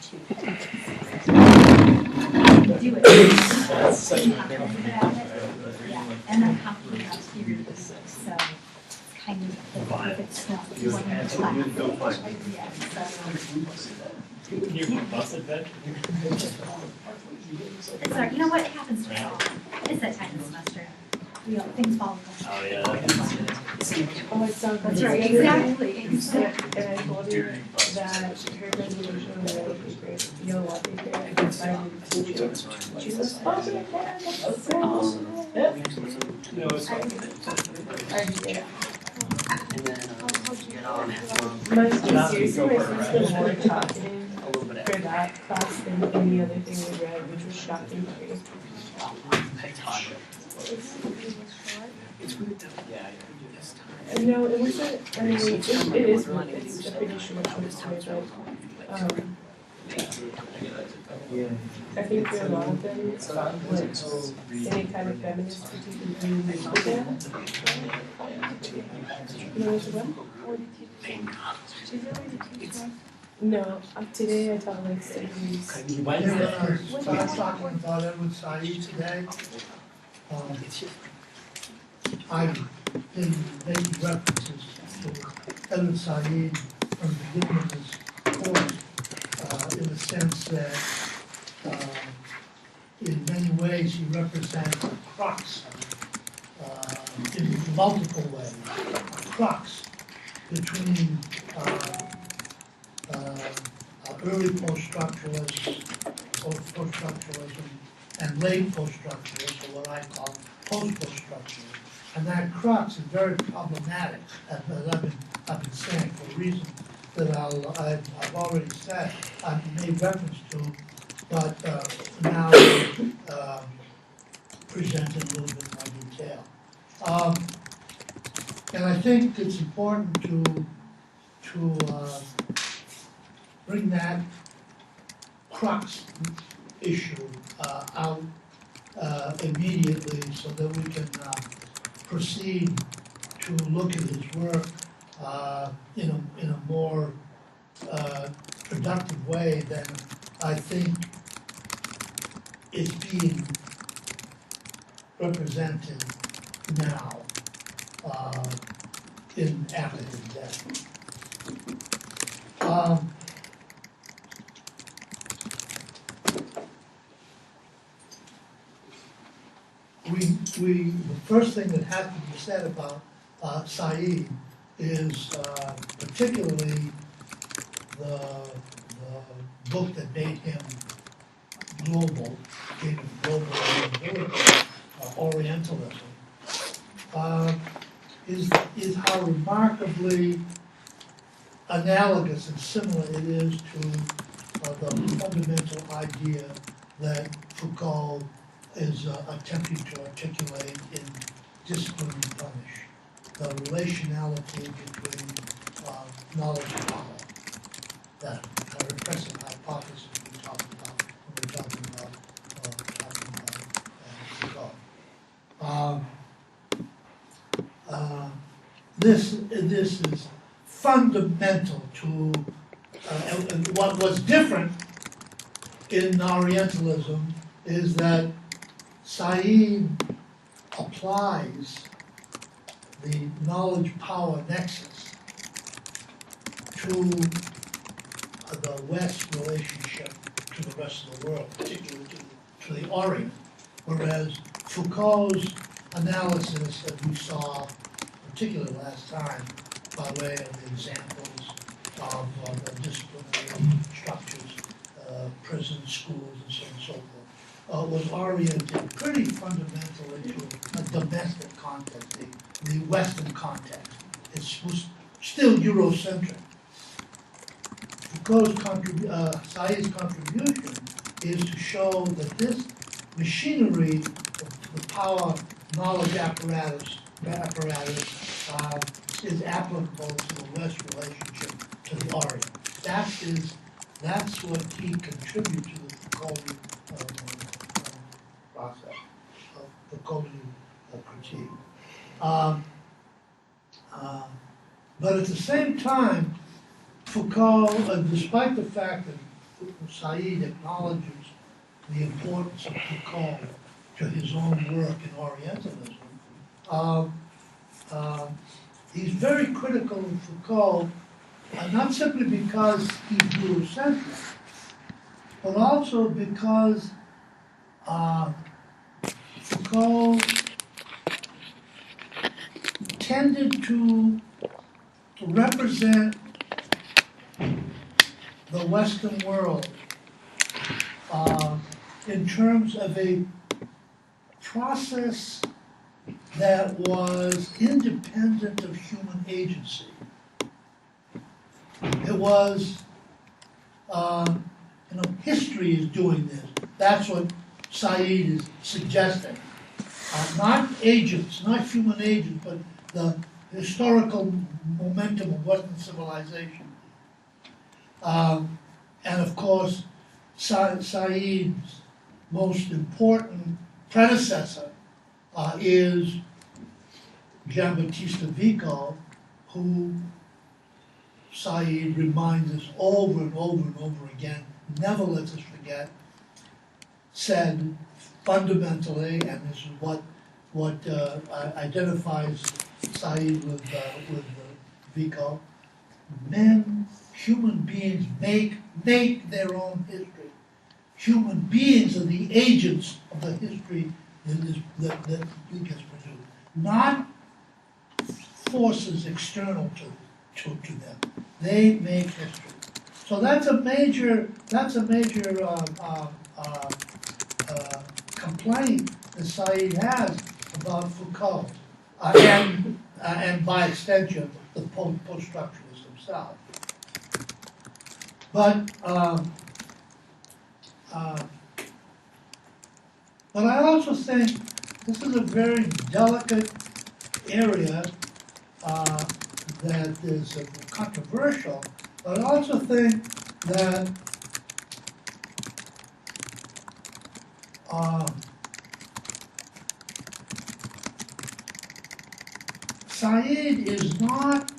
Do it. And then how can you have theory? So kind of like if it's not one it's like, you know what, it happens to us all. It's that time of semester. Things fall apart. Oh yeah. That's right, exactly. And I told her that her resolution was really great. You know what? I decided to choose. She was I did. My seriously, my sister was more talkative for that class than any other thing we read, which was shocking to me. No, it wasn't. I mean, it is. It's a pretty short story, but I think for a lot of them, like any kind of feminist critique is really useful to them. You know what? No, today I taught like studies. I was talking about Edward Said today. I did make references to Edward Said from the beginning of his course, in the sense that in many ways he represents a crux in multiple ways, a crux between early post-structuralism and late post-structuralism, or what I call post-post-structuralism. And that crux is very problematic, as I've been saying, for reasons that I've already said, I've made reference to, but now presented in a little bit more detail. And I think it's important to bring that crux issue out immediately so that we can proceed to look at his work in a more productive way than I think is being represented now after his death. The first thing that has to be said about Said is particularly the book that made him global, gave him global visibility, Orientalism, is how remarkably analogous and similar it is to the fundamental idea that Foucault is attempting to articulate in Discipline and Punish, the relationality between knowledge and power, that repressive hypothesis we talked about when we're talking about Foucault. This is fundamental to what was different in Orientalism is that Said applies the knowledge-power nexus to the West relationship to the rest of the world, particularly to the Orient, whereas Foucault's analysis that we saw, particularly last time, by way of the examples of the disciplinary structures, prisons, schools, and so on and so forth, was oriented pretty fundamentally to a domestic context, the Western context. It's still Eurocentric. Foucault's Said's contribution is to show that this machinery, the power knowledge apparatus is applicable to the West relationship to the Orient. That's what he contributes to the Foucauldian process of Foucauldian critique. But at the same time, Foucault, despite the fact that Said acknowledges the importance of Foucault to his own work in Orientalism. Um, he's very critical of Foucault, not simply because he's Eurocentric, but also because Foucault tended to represent the Western world in terms of a process that was independent of human agency. It was, history is doing this. That's what Said is suggesting. Not agents, not human agents, but the historical momentum of Western civilization. And of course, Said's most important predecessor is Giambattista Vico, who Said reminds us over and over and over again, never lets us forget, said fundamentally, and this is what identifies Said with Vico, human beings make their own history. Human beings are the agents of the history that gets produced, not forces external to them. They make history. So that's a major complaint that Said has about Foucault, and by extension, the post-structuralists themselves. But I also think this is a very delicate area that is controversial, but I also think that Said is not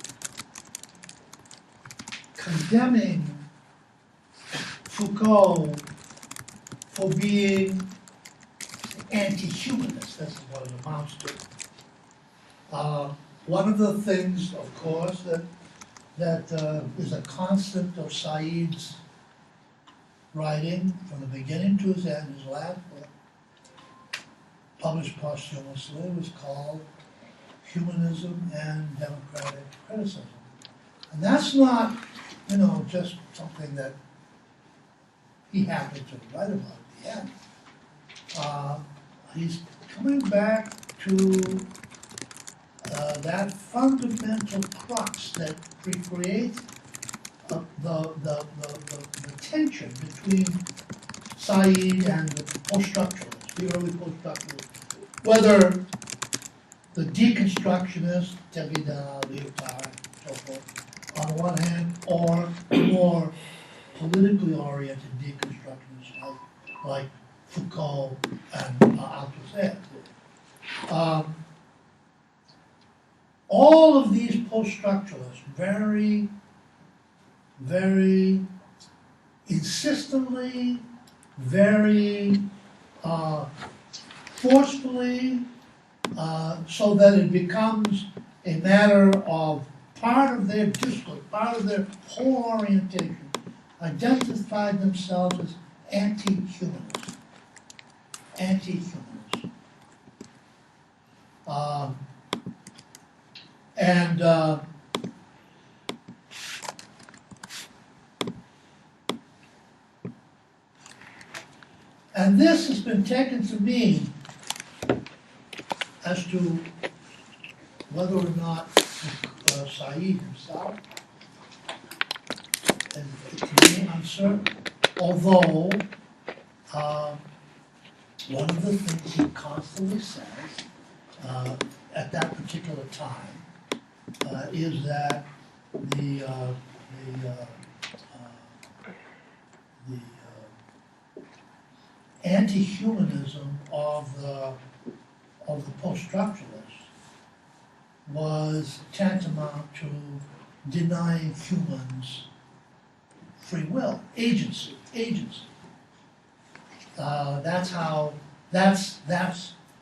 condemning Foucault for being anti-humanist. That's what it amounts to. One of the things, of course, that is a constant of Said's writing from the beginning to his end, his last book, published posthumously, was called Humanism and Democratic Criticism. And that's not, just something that he happened to write about at the end. He's coming back to that fundamental crux that recreates the tension between Said and the post-structuralists, the early post-structuralists, whether the deconstructionists, Derrida, Lyotard, so forth, on one hand, or more politically oriented deconstructionists like Foucault and Althusser. All of these post-structuralists very, very insistently, very forcefully, so that it becomes a matter of part of their discourse, part of their whole orientation, identified themselves as anti-humanists. Anti-humanists. And this has been taken to mean as to whether or not Said himself, and it remains uncertain, although one of the things he constantly says at that particular time is that the anti-humanism of the post-structuralists was tantamount to denying humans free will, agency. agency. That's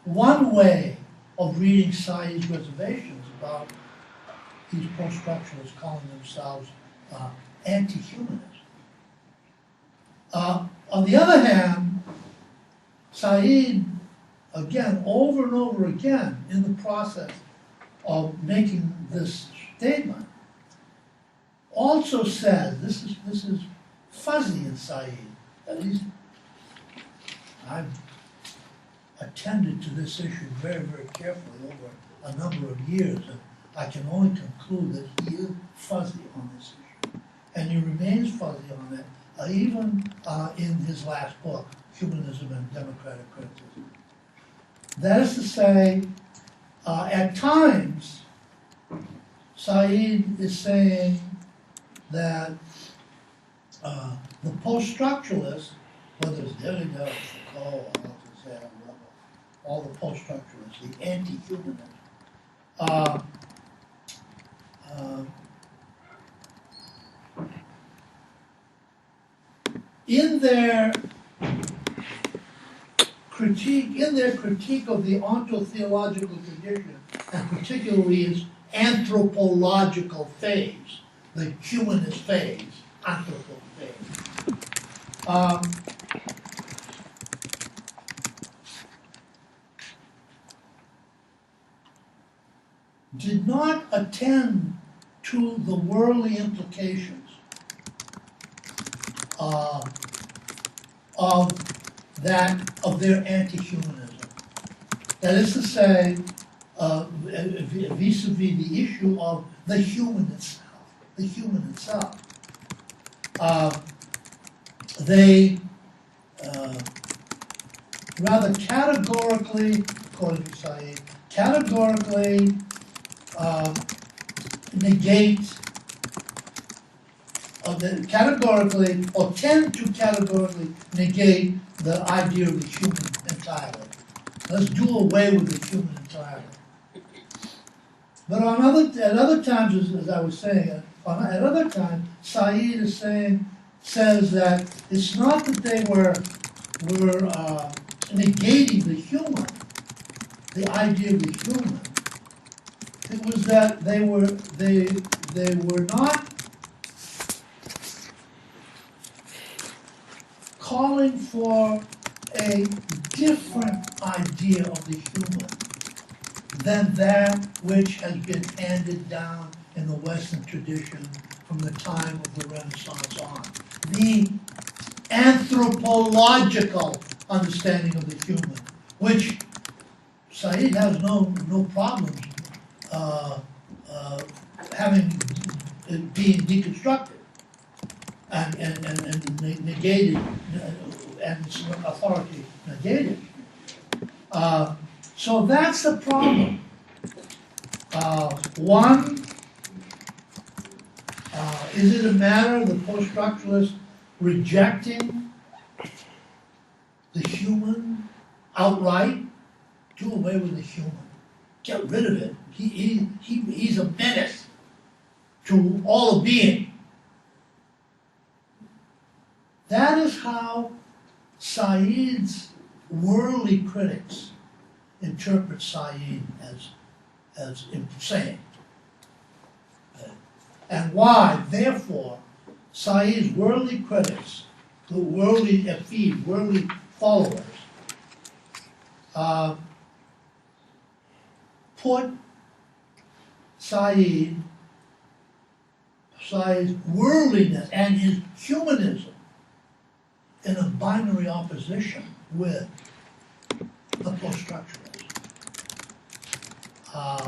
one way of reading Said's reservations about these post-structuralists calling themselves anti-humanists. On the other hand, Said, again, over and over again, in the process of making this statement, also says, this is fuzzy in Said, at least I've attended to this issue very, very carefully over a number of years, and I can only conclude that he is fuzzy on this issue. And he remains fuzzy on it, even in his last book, Humanism and Democratic Criticism. That is to say, at times, Said is saying that the post-structuralists, whether it's Derrida, Foucault, Althusser, all the post-structuralists, the anti-humanists, in their critique of the ontotheological tradition, and particularly its anthropological phase, the humanist phase, anthropo phase, did not attend to the worldly implications of their anti-humanism. That is to say, vis-a-vis the issue of the human itself. They rather categorically, according to Said, categorically or tend to categorically negate the idea of the human entirely. Let's do away with the human entirely. But at other times, as I was saying, at other times, Said says that it's not that they were negating the human, the idea of the human. It was that they were not calling for a different idea of the human than that which has been handed down in the Western tradition from the time of the Renaissance on. The anthropological understanding of the human, which Said has no problems having it being deconstructed and negated, and its authority negated. So that's the problem. One, is it a matter of the post-structuralists rejecting the human outright? Do away with the human. Get rid of it. He's a menace to all of being. That is how Said's worldly critics interpret Said as saying. And why, therefore, Said's worldly critics, the worldly effete, worldly followers, put Said's worldliness and his humanism in a binary opposition with the post-structuralists.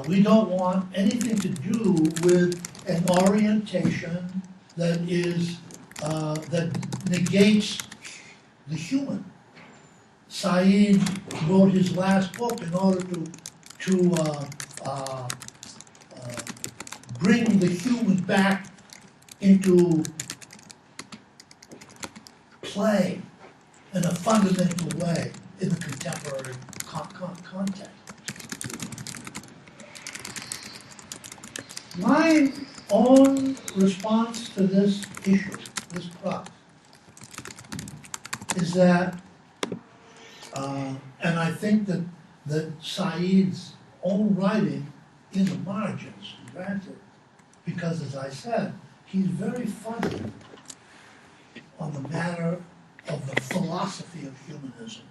We don't want anything to do with an orientation that that negates the human. Said wrote his last book in order to bring the human back into play in a fundamental way in the contemporary context. My own response to this issue, this crux, is that, and I think that Said's own writing in the margins, granted, because as I said, he's very funny on the matter of the philosophy of humanism.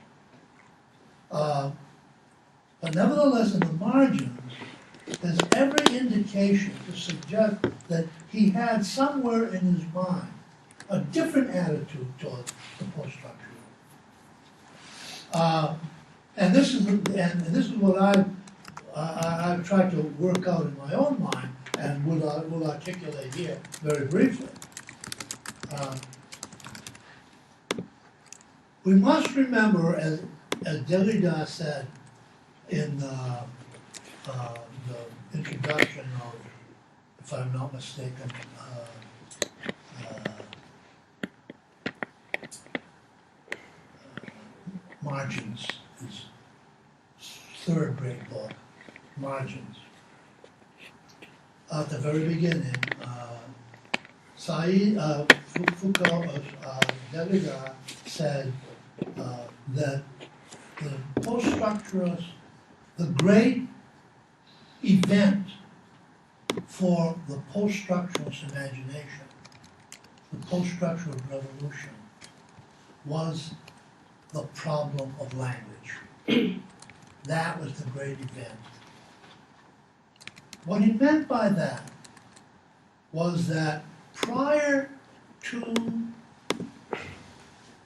But nevertheless, in the margins, there's every indication to suggest that he had somewhere in his mind a different attitude toward the post-structural. And this is what I've tried to work out in my own mind and will articulate here very briefly. We must remember, as Derrida said in the introduction of, if I'm not mistaken, Margins, his third great book, Margins. At the very beginning, Derrida said that the post-structuralists, the great event for the post-structuralist imagination, the post-structural revolution, was the problem of language. That was the great event. What he meant by that was that prior to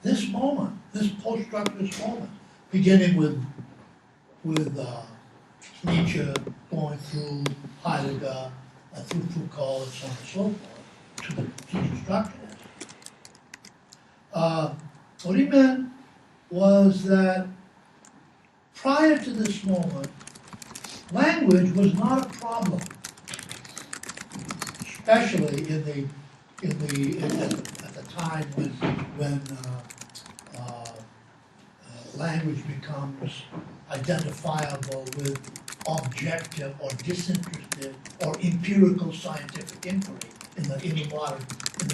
this moment, this post-structuralist moment, beginning with Nietzsche, going through Heidegger, through Foucault, and so on and so forth, to the structuralists. What he meant was that prior to this moment, language was not a problem, especially at the time when language becomes identifiable with objective or disinterested or empirical scientific inquiry in the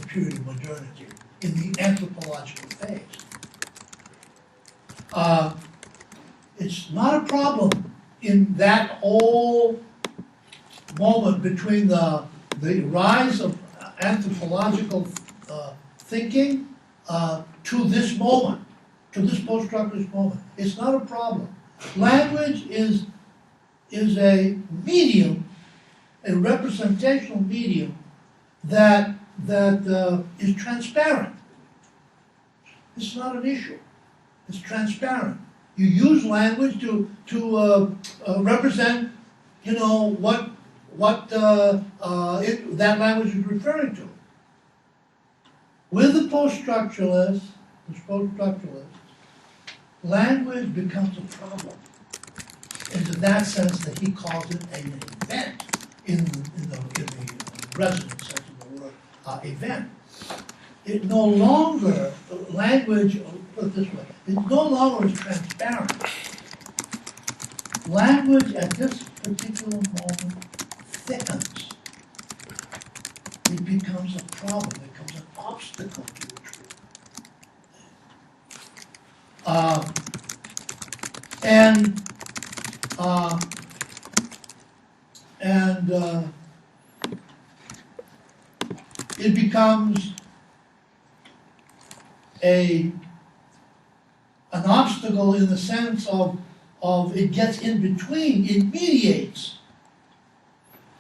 period of modernity, in the anthropological phase. It's not a problem in that whole moment between the rise of anthropological thinking to this moment, to this post-structuralist moment. It's not a problem. Language is a medium, a representational medium that is transparent. It's not an issue. It's transparent. You use language to represent, what that language is referring to. With the post-structuralists, language becomes a problem. And in that sense that he calls it an event in the resonant sense of the word event. It no longer, language, put it this way, it no longer is transparent. Language at this particular moment thickens. It becomes a problem, it becomes an obstacle to the truth. It becomes an obstacle in the sense of it gets in between, it mediates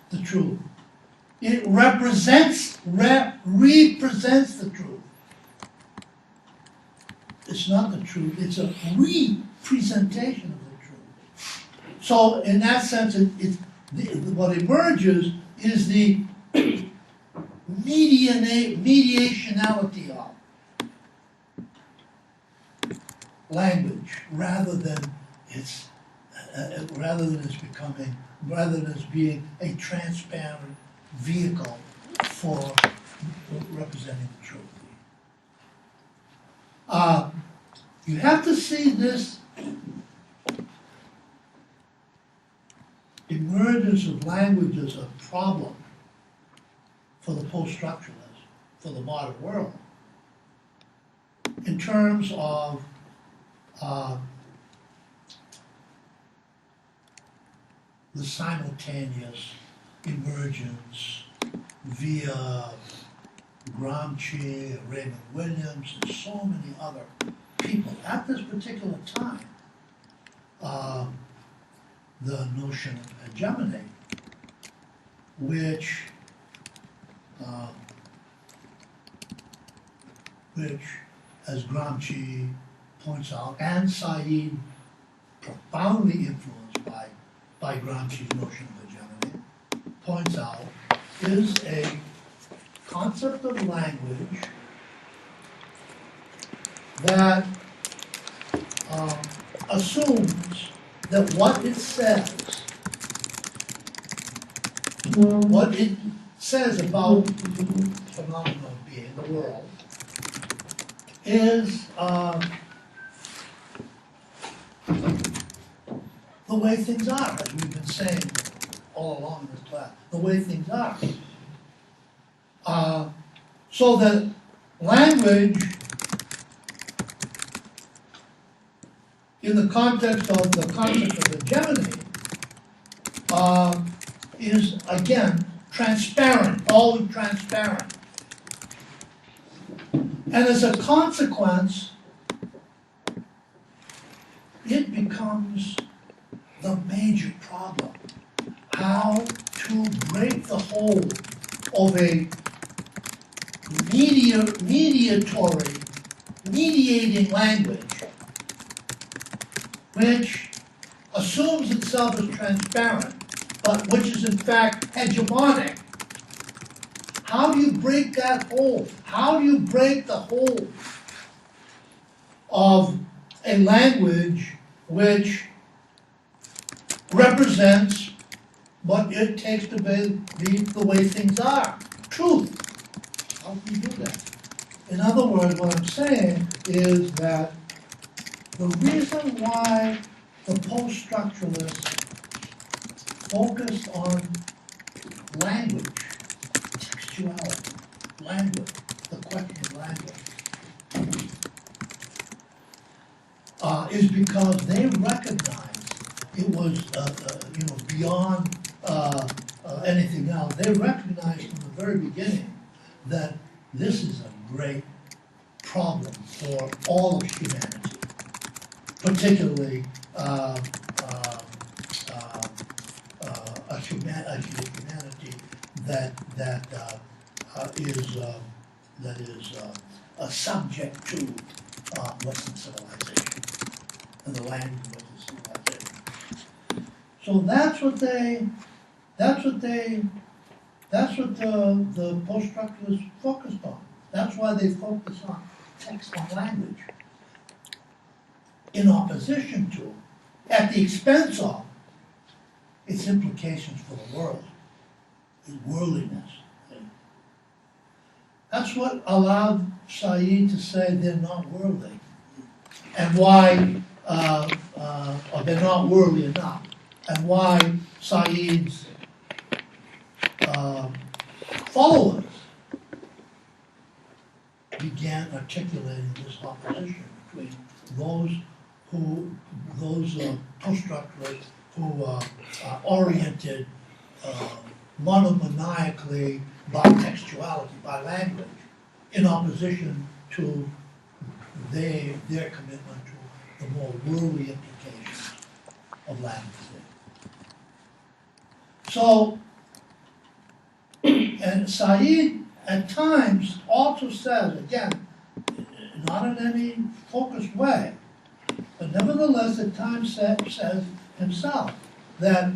the truth. It represents the truth. It's not the truth, it's a representation of the truth. So in that sense, what emerges is the mediationality of language, rather than its being a transparent vehicle for representing the truth. You have to see this emergence of language as a problem for the post-structuralists, for the modern world, in terms of the simultaneous emergence via Gramsci, Raymond Williams, and so many other people at this particular time, the notion of hegemony, which as Gramsci points out, and Said, profoundly influenced by Gramsci's notion of hegemony, points out, is a concept of language that assumes that what it says about the phenomenon of being, the world, is the way things are, as we've been saying all along in this class, the way things are. So that language, in the context of hegemony, is again transparent, always transparent. And as a consequence, it becomes the major problem. How to break the hold of a mediating language, which assumes itself as transparent, but which is in fact hegemonic. How do you break that hold? How do you break the hold of a language which represents what it takes to be the way things are? Truth. How do you do that? In other words, what I'm saying is that the reason why the post-structuralists focused on language, textuality, language, the question of language, is because they recognized it was, beyond anything else. They recognized from the very beginning that this is a great problem for all of humanity, particularly a humanity that is subject to Western civilization and the language of Western civilization. So that's what the post-structuralists focused on. That's why they focus on text on language, in opposition to, at the expense of, its implications for the world, its worldliness. That's what allowed Said to say they're not worldly, and why or they're not worldly enough, and why Said's followers began articulating this opposition between those post-structuralists who are oriented monomaniacally by textuality, by language, in opposition to their commitment to the more worldly implications of language. So, and Said at times also says, again, not in any focused way, but nevertheless at times says himself that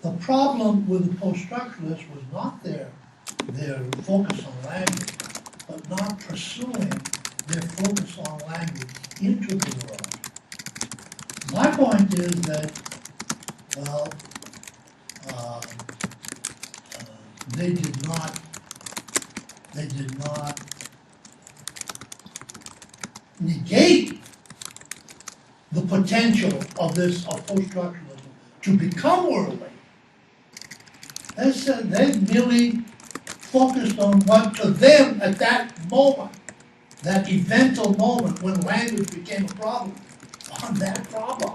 the problem with the post-structuralists was not their focus on language, but not pursuing their focus on language into the world. My point is that, well, they did not negate the potential of post-structuralism to become worldly. They said they merely focused on what to them at that moment that eventual moment when language became a problem, on that problem.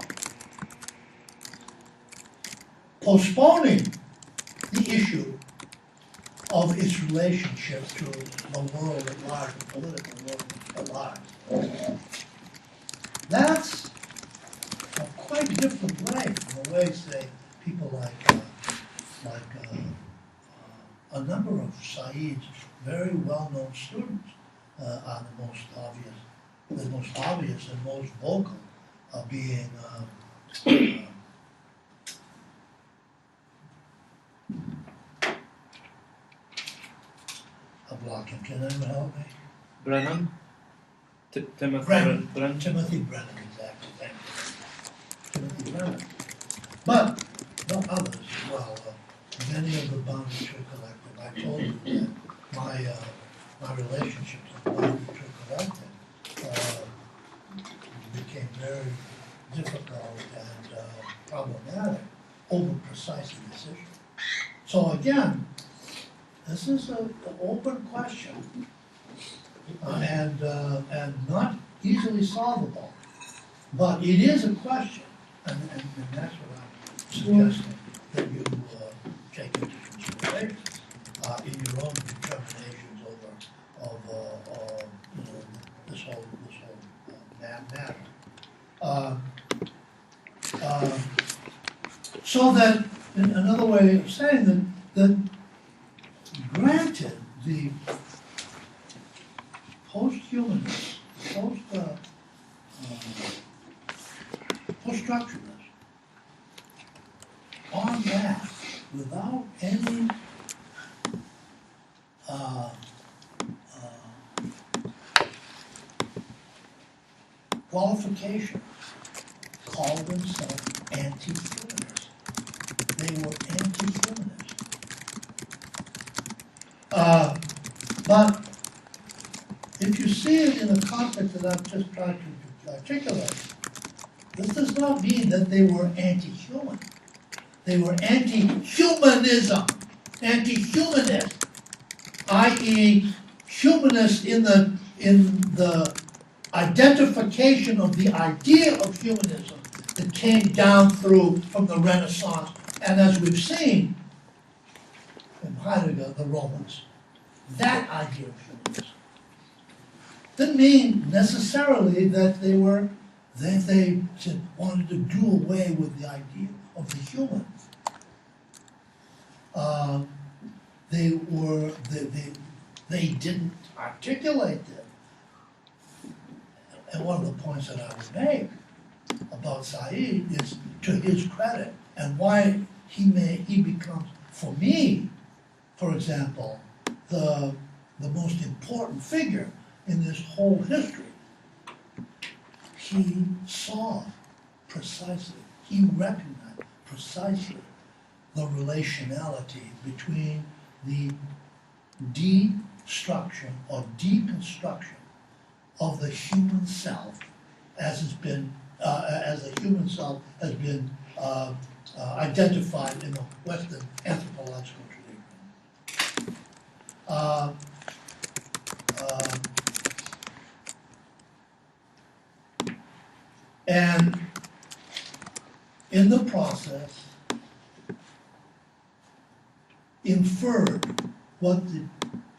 Postponing the issue of its relationship to the world at large, the political world at large. That's a quite different way from the way, say, people like a number of Said's very well-known students are the most obvious and most vocal, being a block him. Can anyone help me? Brennan? Timothy Brennan. Brennan? Timothy Brennan, exactly. Thank you. Timothy Brennan. But others as well. Many of the Boundary Tree Collective. I told you that my relationship to the Boundary Tree Collective became very difficult and problematic over precisely this issue. So again, this is an open question and not easily solvable, but it is a question, and that's what I'm suggesting that you take into consideration in your own determinations of this whole matter. So that, another way of saying that granted the post-humanists, post-structuralists, on that, without any qualification, called themselves anti-humanists. They were anti-humanists. But if you see it in the context that I've just tried to articulate, this does not mean that they were anti-human. They were anti-humanism, anti-humanist, i.e., humanist in the identification of the idea of humanism that came down through from the Renaissance, and as we've seen in Heidegger, the Romans, that idea of humanism didn't mean necessarily that they wanted to do away with the idea of the human. They didn't articulate it. And one of the points that I would make about Said is to his credit and why he becomes, for me, for example, the most important figure in this whole history. He saw precisely, he recognized precisely the relationality between the destruction or deconstruction of the human self as the human self has been identified in the Western anthropological tradition. And in the process, inferred what the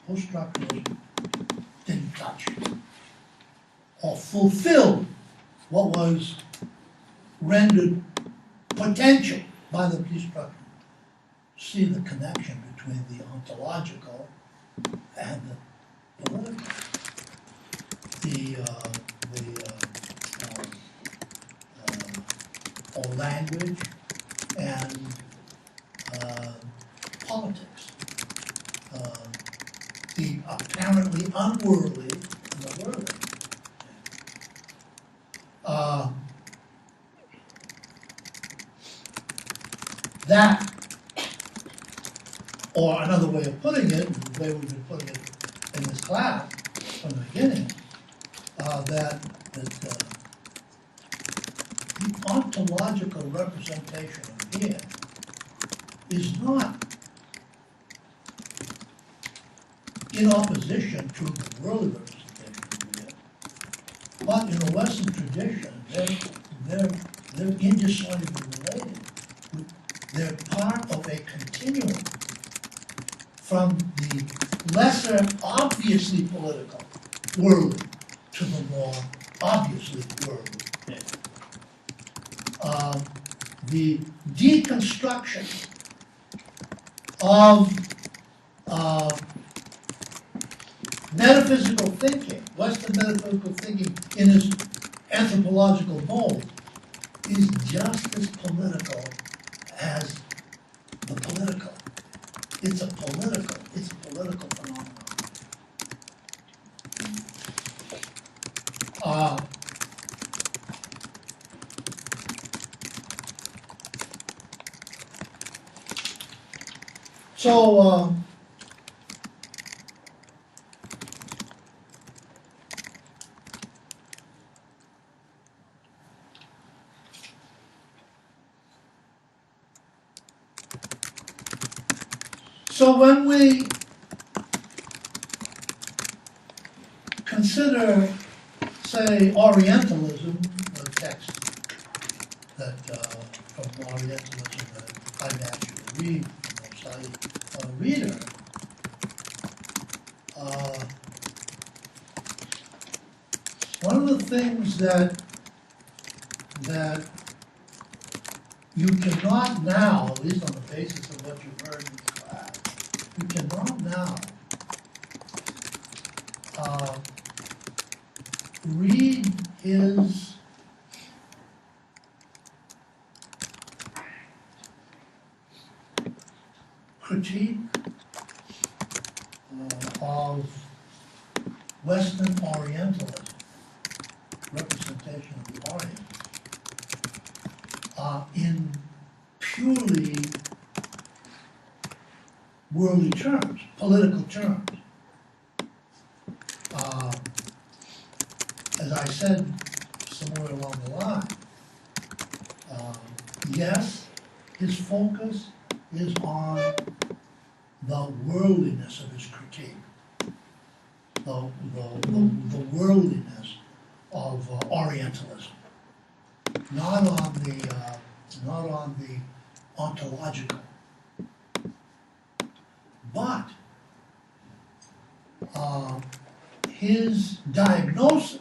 post-structuralists didn't touch, or fulfilled what was rendered potential by the destruction. See the connection between the ontological and the political, or language and politics. The apparently unworldly and the worldly. That, or another way of putting it, the way we've been putting it in this class from the beginning, that the ontological representation of being is not in opposition to the worldly representation of being, But in the Western tradition, they're indissolubly related. They're part of a continuum from the lesser, obviously political, worldly, to the more obviously worldly. The deconstruction of metaphysical thinking, Western metaphysical thinking in its anthropological mold, is just as political as the political. It's a political phenomenon. So when we consider, say, Orientalism, the text that from Orientalism that I naturally read, most I reader, one of the things that you cannot now, at least on the basis of what you've heard in this class, you cannot now read his critique of Western Orientalism, representation of the Orient, in purely worldly terms, political terms. As I said somewhere along the line, yes, his focus is on the worldliness of his critique, the worldliness of Orientalism, not on the ontological, but his diagnosis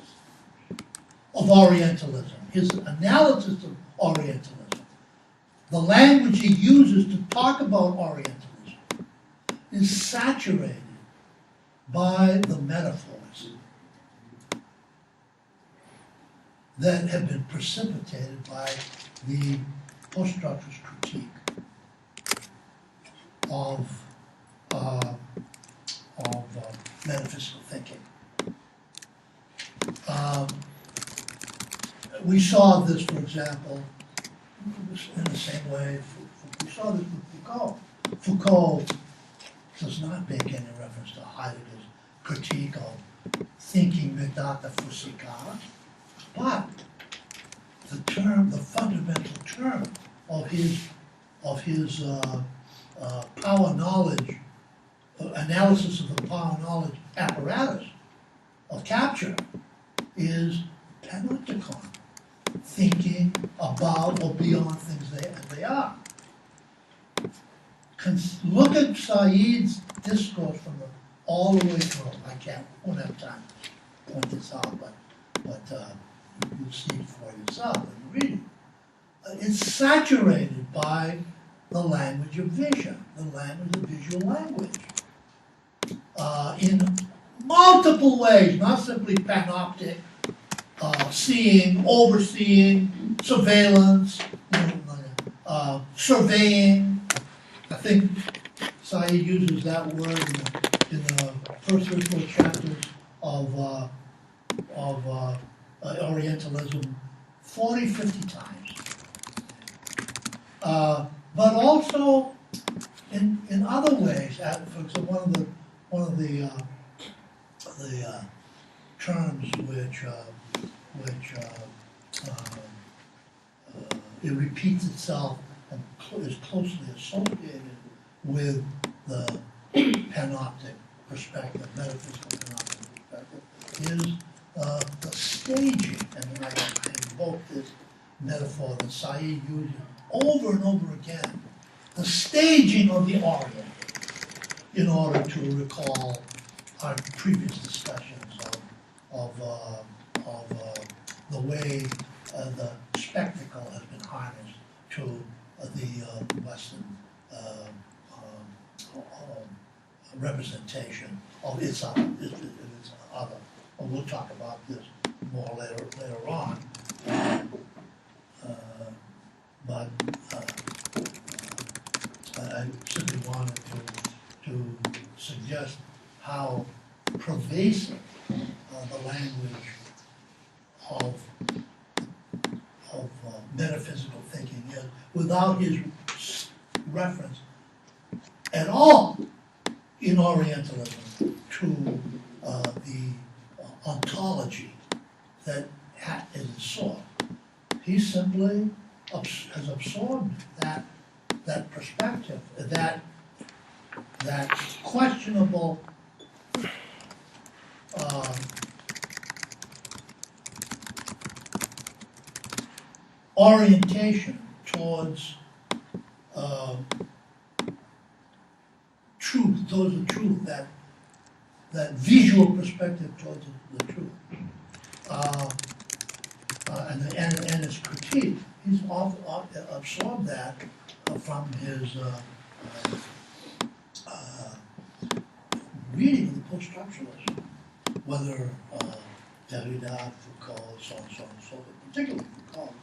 of Orientalism, his analysis of Orientalism, the language he uses to talk about Orientalism is saturated by the metaphors that have been precipitated by the post-structuralist critique of metaphysical thinking. We saw this, for example, in the same way, we saw this with Foucault. Foucault does not make any reference to Heidegger's critique of thinking metaphysica, but the fundamental term of his power knowledge, analysis of the power knowledge apparatus of capture is panopticon, thinking about or beyond things as they are. Look at Said's discourse from all the way through. Won't have time to point this out, but you'll see it for yourself when you read it. It's saturated by the language of vision, the language of visual language, in multiple ways, not simply panoptic, seeing, overseeing, surveillance, surveying. I think Said uses that word in the first 3 or 4 chapters of Orientalism 40, 50 times. But also in other ways, for example, one of the terms which it repeats itself and is closely associated with the panoptic perspective, metaphysical panoptic perspective, is the staging, and I invoke this metaphor that Said uses over and over again, the staging of the Orient, in order to recall our previous discussions of the way the spectacle has been harnessed to the Western representation of its other. We'll talk about this more later on. But I simply wanted to suggest how pervasive the language of metaphysical thinking is, without his reference at all in Orientalism to the ontology that is sought. He simply has absorbed that perspective, that questionable orientation towards truth, towards the truth, that visual perspective towards the truth, and his critique. He's absorbed that from his reading of the post-structuralists, whether Derrida, Foucault, so on and so forth, particularly Foucault,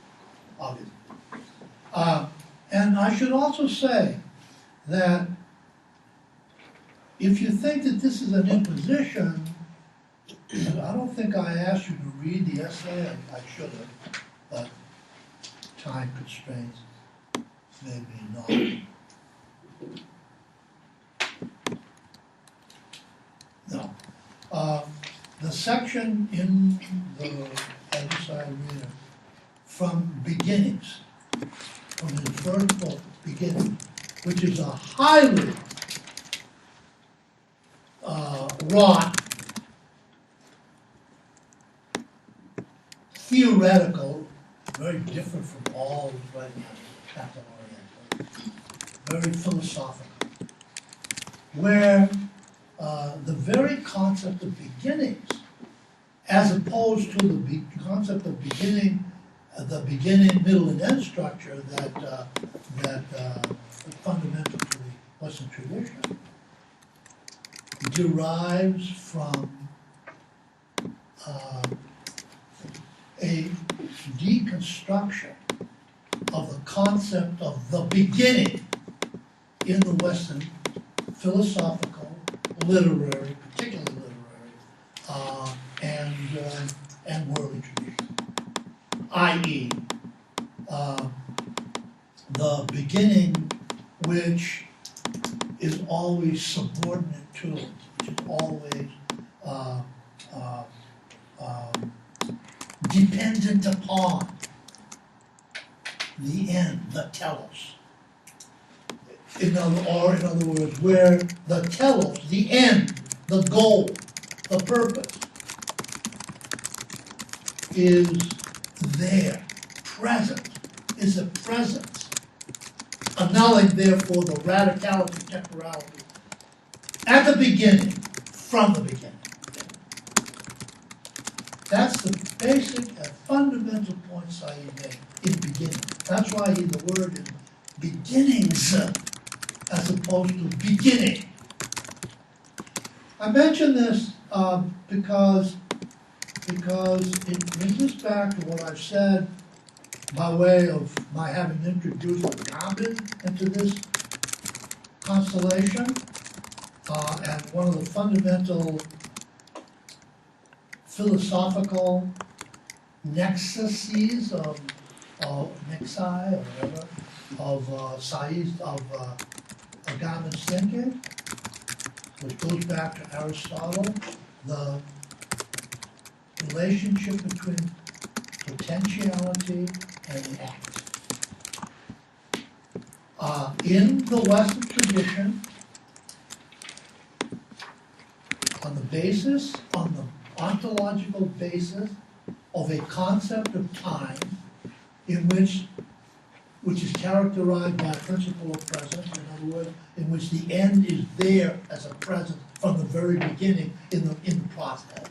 obviously. And I should also say that if you think that this is an imposition, I don't think I asked you to read the essay. I should have, but time constraints made me not. No. The section in the other side reader, from beginnings, from his first book, Beginning, which is a highly wrought, theoretical, very different from all his writing on Catholic Oriental, very philosophical, where the very concept of beginnings, as opposed to the concept of beginning, the beginning, middle, and end structure that is fundamental to the Western tradition, derives from a deconstruction of the concept of the beginning in the Western philosophical, literary, particularly literary, and worldly tradition, i.e., the beginning which is always subordinate to, which is always dependent upon the end, the telos. In other words, where the telos, the end, the goal, the purpose, is there, present, is a presence, annulling therefore the radicality, temporality, at the beginning, from the beginning. That's the basic and fundamental point Said made in beginning. That's why the word is beginnings as opposed to beginning. I mention this because it brings us back to what I've said by way of my having introduced Muhammad into this constellation, and one of the fundamental philosophical nexuses of nexi or whatever of Said's of Agamben's thinking, which goes back to Aristotle, the relationship between potentiality and act. In the Western tradition, on the basis, on ontological basis of a concept of time in which is characterized by a principle of presence, in other words, in which the end is there as a present from the very beginning in the process.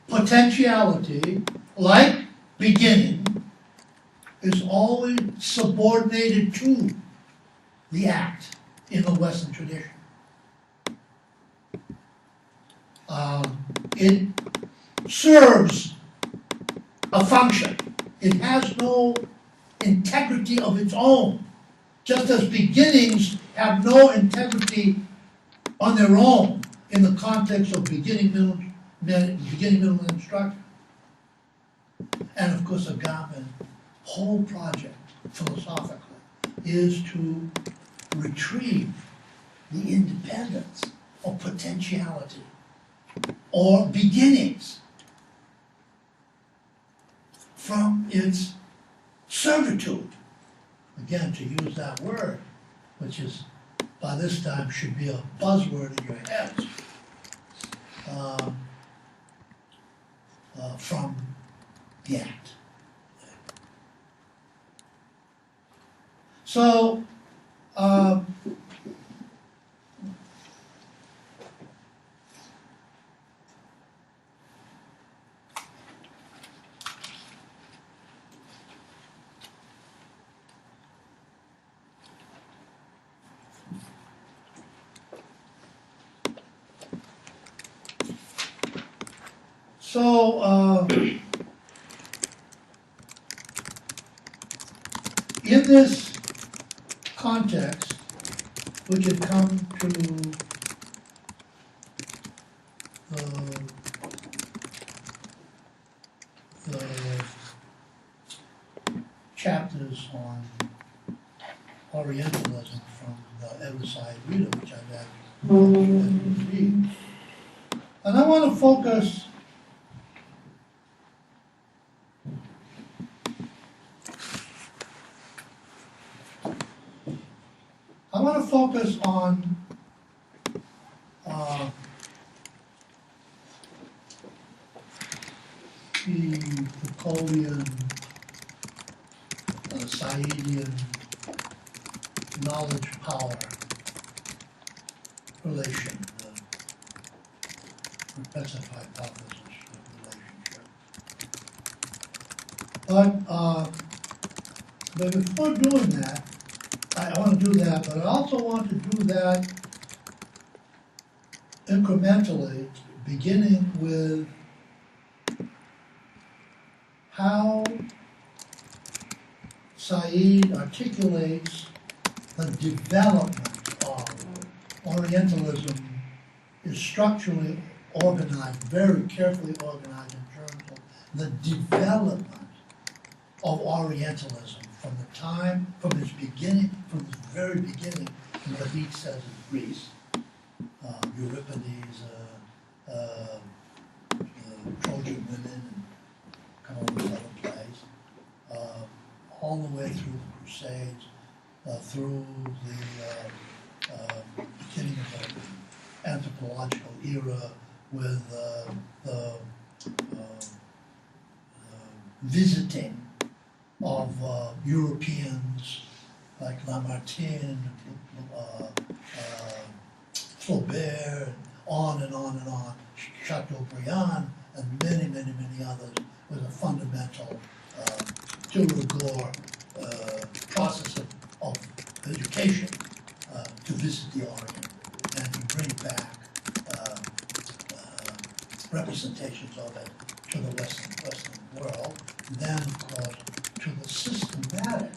Potentiality, like beginning, is always subordinated to the act in the Western tradition. It serves a function. It has no integrity of its own, just as beginnings have no integrity on their own in the context of beginning, middle, and structure. And of course, Agamben's whole project, philosophically, is to retrieve the independence of potentiality or beginnings from its servitude. Again, to use that word, which is by this time should be a buzzword in your heads, from the act. So, in this context, which had come to the chapters on Orientalism from the Everside Reader, which I've had to read. And I want to focus on the Foucauldian, Saidian knowledge-power relation, the recursive hypothesis relationship. But before doing that, I want to do that, but I also want to do that incrementally, beginning with how Said articulates the development of Orientalism is structurally organized, very carefully organized in terms of the development of Orientalism from its beginning, from its very beginning, in what he says in Greece, Euripides, Trojan women, and a couple of other plays, all the way through the Crusades, through the beginning of the anthropological era with the visiting of Europeans like Lamartine, Flaubert, on and on and on, Chateaubriand, and many, many, many others, was a fundamental de rigueur process of education to visit the Orient and to bring back representations of it to the Western world. Then, of course, to the systematic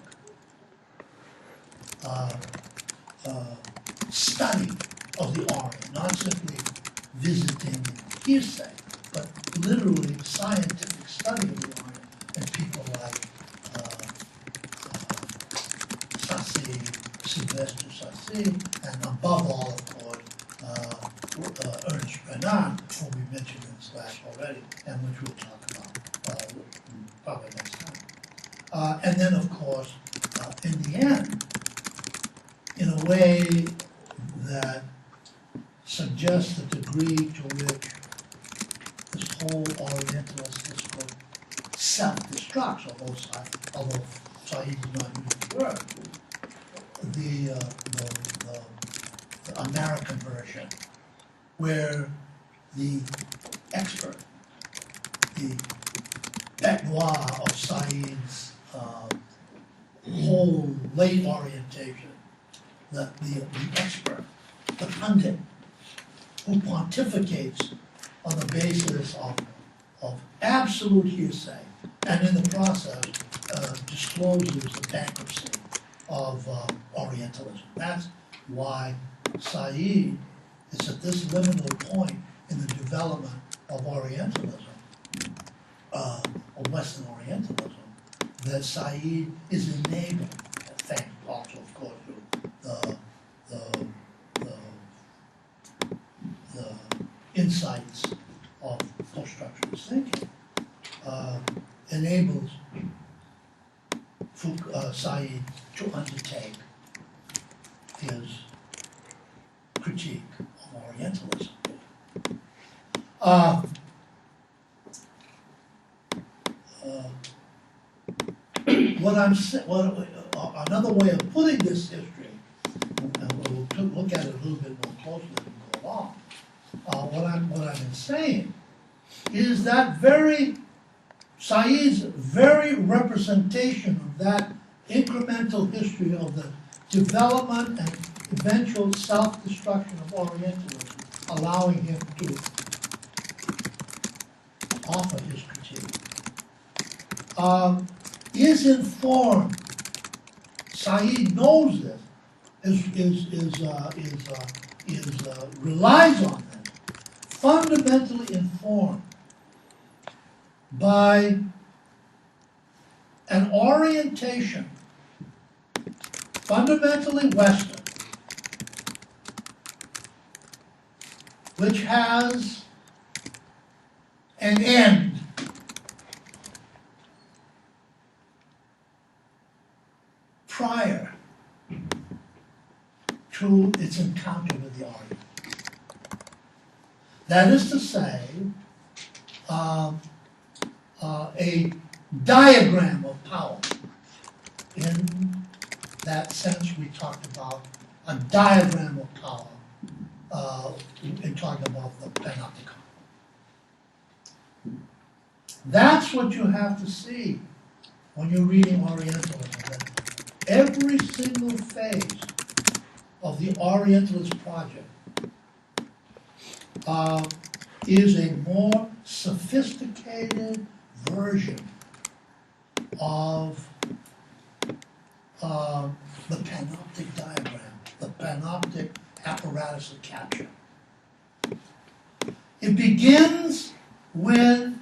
study of the Orient, not simply visiting hearsay, but literally scientific study of the Orient, and people like Sylvestre Sassy, and above all, of course, Ernest Renan, whom we mentioned in this class already, and which we'll talk about probably next time. And then, of course, in the end, way that suggests the degree to which this whole Orientalist discourse self-destructs, although Said did not use the word, the American version, where the expert, the bête noire of Said's whole late orientation, the expert, the pundit, who pontificates on the basis of absolute hearsay, and in the process discloses the bankruptcy of Orientalism. That's why Said is at this liminal point in the development of Orientalism, of Western Orientalism, that Said is enabled, thanks also, of course, to the insights of post-structuralist thinking, enables Said to undertake his critique of Orientalism. Another way of putting this history, and we'll look at it a little bit more closely as we go along. What I've been saying is that Said's very representation of that incremental history of the development and eventual self-destruction of Orientalism, allowing him to offer his critique, is informed. Said knows this, relies on them, fundamentally informed by an orientation fundamentally Western, which has an end prior to its encounter with the Orient. That is to say, a diagram of power. In that sense, we talked about a diagram of power in talking about the panopticon. That's what you have to see when you're reading Orientalism. That every single phase of the Orientalist project is a more sophisticated version of the panoptic diagram, the panoptic apparatus of capture. It begins with,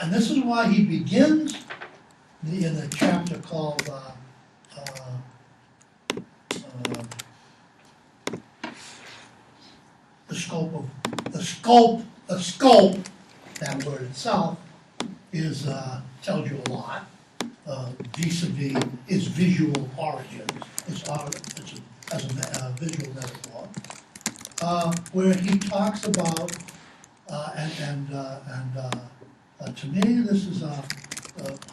and this is why he begins in a chapter called the scope, that word itself is tells you a lot, vis-a-vis its visual origins, as a visual metaphor, where he talks about, to me this is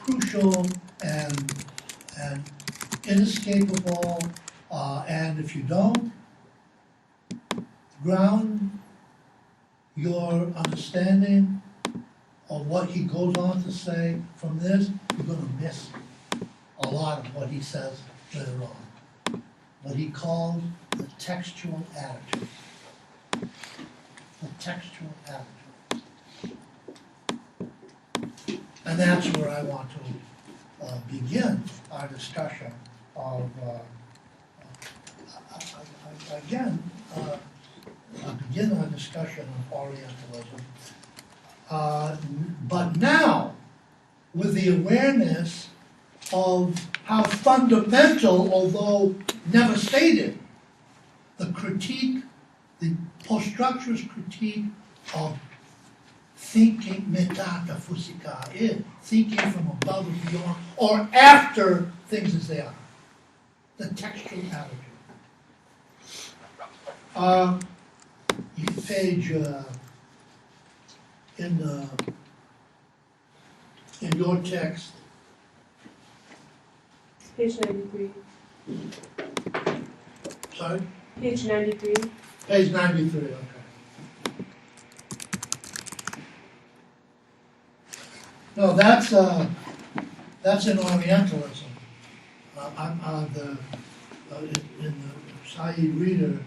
crucial and inescapable, and if you don't ground your understanding of what he goes on to say from this, you're going to miss a lot of what he says later on. What he calls the textual attitude. The textual attitude. And that's where I want to begin our discussion of, begin our discussion of Orientalism. But now, with the awareness of how fundamental, although never stated, the critique, the post-structuralist critique of thinking metaphysica is, thinking from above and beyond, or after things as they are. The textual attitude. Page, in your text, Page 93. sorry, Page 93. page 93, okay. No, that's in Orientalism. In the Saeed Reader,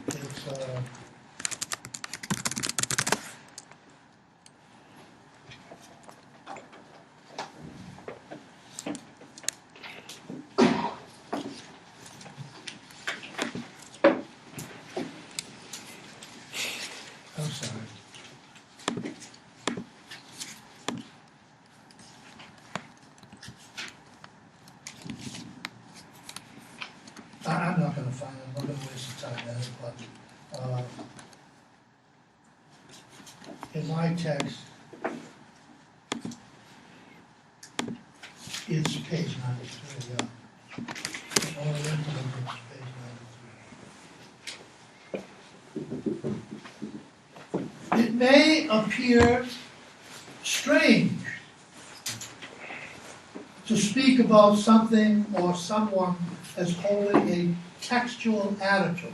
it's, I'm sorry. I'm not gonna find it, I'm not gonna waste the time at it, but, in my text, it's page 93, yeah. In Orientalism, it's page 93. It may appear strange to speak about something or someone as holding a textual attitude.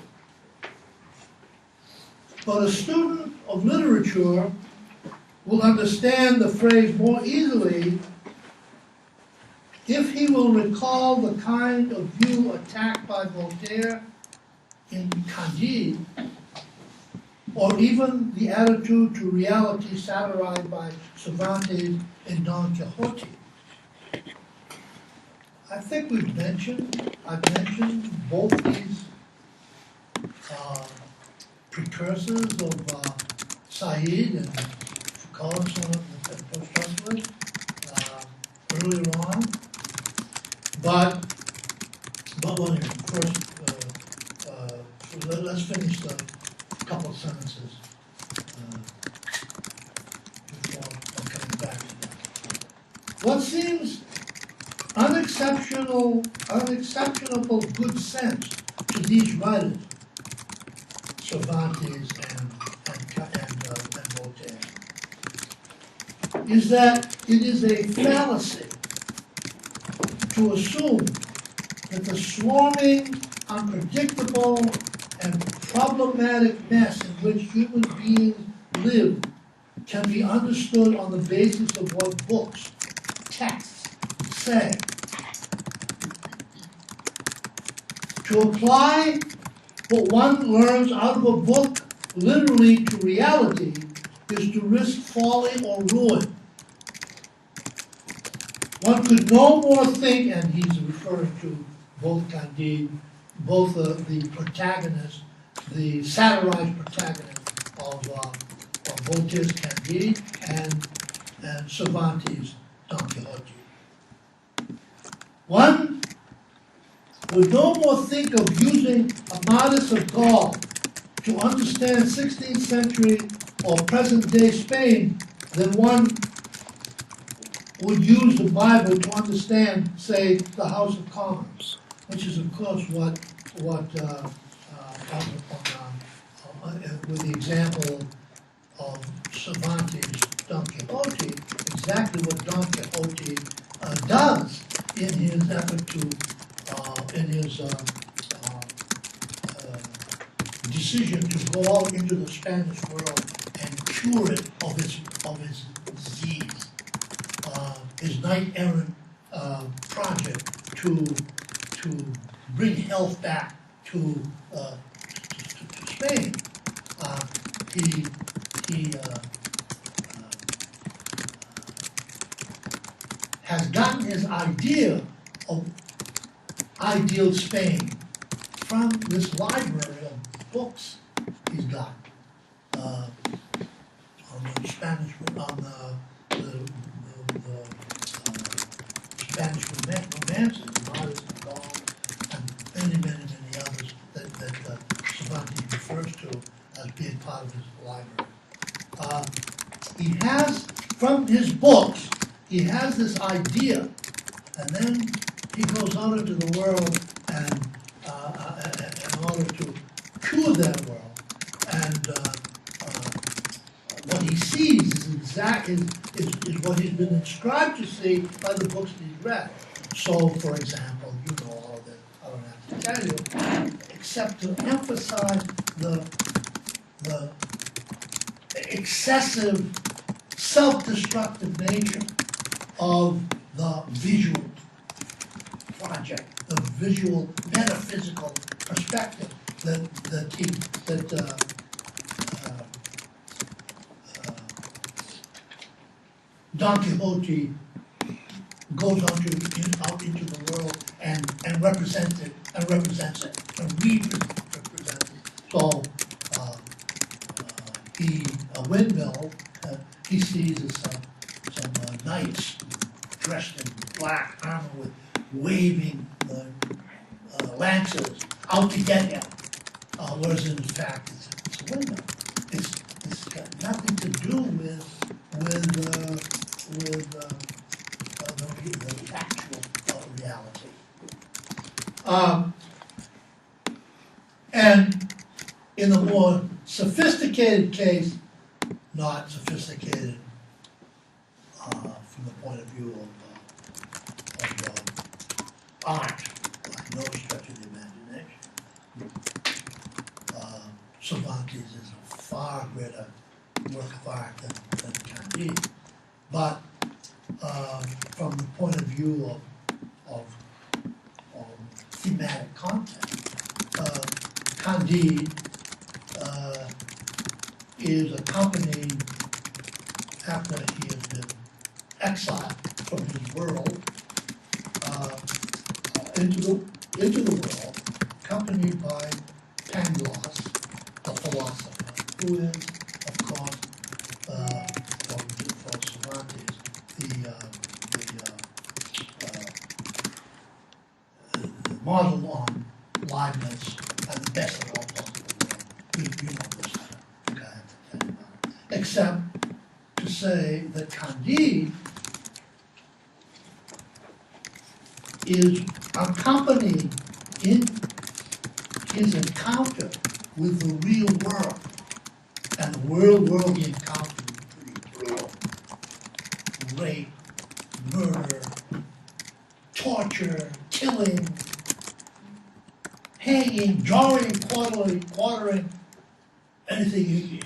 But a student of literature will understand the phrase more easily if he will recall the kind of view attacked by Voltaire in Candide, or even the attitude to reality satirized by Cervantes in Don Quixote. I think I've mentioned both these precursors of Said and Foucault and so on, and post-structuralists earlier on. But when first, let's finish the couple of sentences before I'm coming back to that. What seems unexceptionable good sense to these writers, Cervantes and Voltaire, is that it is a fallacy to assume that the swarming, unpredictable, and problematic mess in which human beings live can be understood on the basis of what books, texts, say. To apply what one learns out of a book literally to reality is to risk folly or ruin. One could no more think, and he's referring to both Candide, both the protagonist, the satirized protagonist of Voltaire's Candide and Cervantes' Don Quixote. One would no more think of using Amadis of Gaul to understand 16th century or present day Spain than one would use the Bible to understand, say, the House of Commons, which is, of course, with the example of Cervantes' Don Quixote, exactly what Don Quixote does in his effort to, in his decision to go out into the Spanish world and cure it of his disease. His knight-errant project to bring health back to Spain. He has gotten his idea of ideal Spain from this library of books he's got on the Spanish, on the Spanish romances, Amadis of Gaul, and many others that Cervantes refers to as being part of his library. He has, from his books, he has this idea, and then he goes out into the world and in order to of that world, and what he sees is what he's been inscribed to see by the books that he's read. So, for example, you know all of it, I don't have to tell you, except to emphasize the excessive, self-destructive nature of the visual project, the visual metaphysical perspective that Don Quixote goes out into the world and represents it and represents it and represents it. So a windmill he sees as some knights dressed in black armor with waving lances out to get him, whereas in fact it's a windmill. It's got nothing to do with the actual reality. And in the more sophisticated case, not sophisticated from the point of view of art, like no stretch of the imagination. Cervantes is a far greater work of art than Candide. But from the point of view of thematic content, Candide is accompanied, after he has been exiled from his world into the world, accompanied by Pangloss, the philosopher, who is, of course, for Cervantes, the model on Leibniz and the best of all possible world. You know this, I think I have to tell you about it. Except to say that Candide is accompanied in his encounter with the real world. And the world he encounters is pretty brutal. Rape, murder, torture, killing, hanging, drawing, quartering, anything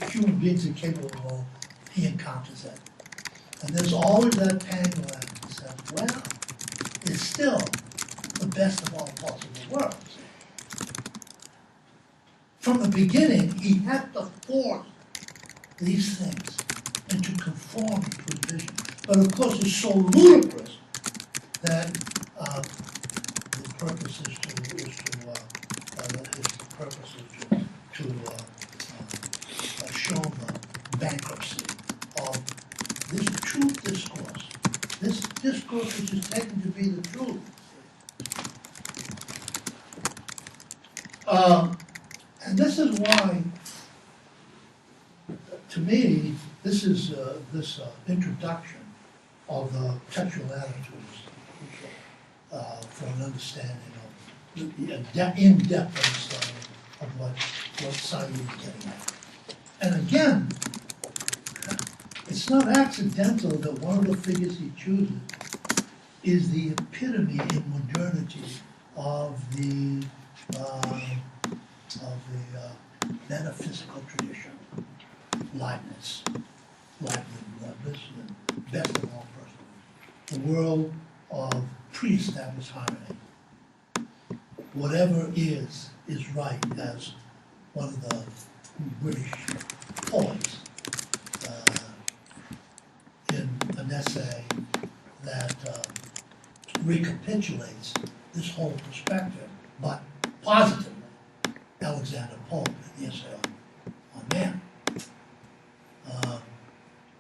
human beings are capable of, he encounters it. And there's always that tagline that says, well, it's still the best of all possible worlds. From the beginning, he had to force these things into conformity to his vision. But of course, it's so ludicrous that his purpose is to show the bankruptcy of this truth discourse. This discourse which is taken to be the truth. And this is why, to me, this is this introduction of the textual attitudes for an understanding of the in-depth understanding of what Said is getting at. And again, it's not accidental that one of the figures he chooses is the epitome in modernity of the metaphysical tradition, Leibniz, and best of all persons, the world of pre-established harmony. Whatever is right, as one of the British poets in an essay that recapitulates this whole perspective, but positively. Alexander Pope in the essay on man.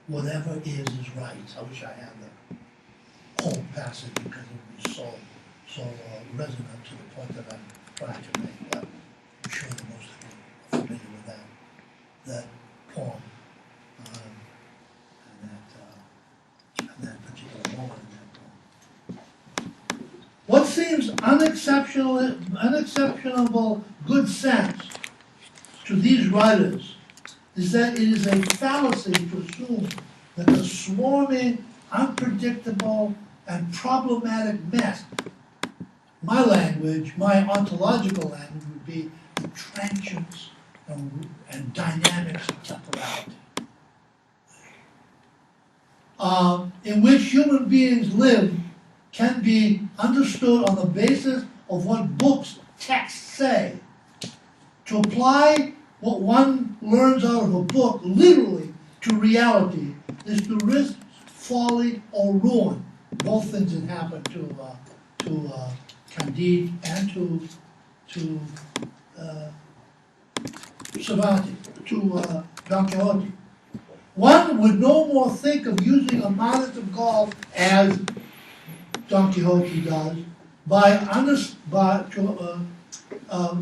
Whatever is right. I wish I had the whole passage because it would be so resonant to the point that I'm trying to make. But I'm sure that most of you are familiar with that poem and that particular moment in that poem. What seems unexceptionable good sense to these writers is that it is a fallacy to assume that the swarming, unpredictable, and problematic mess, my language, my ontological language would be the transience and dynamics of temporality, in which human beings live can be understood on the basis of what books, texts say. To apply what one learns out of a book literally to reality is to risk folly or ruin. Both things that happened to Candide and to Cervantes, to Don Quixote. One would no more think of using a modest of Gaul as Don Quixote does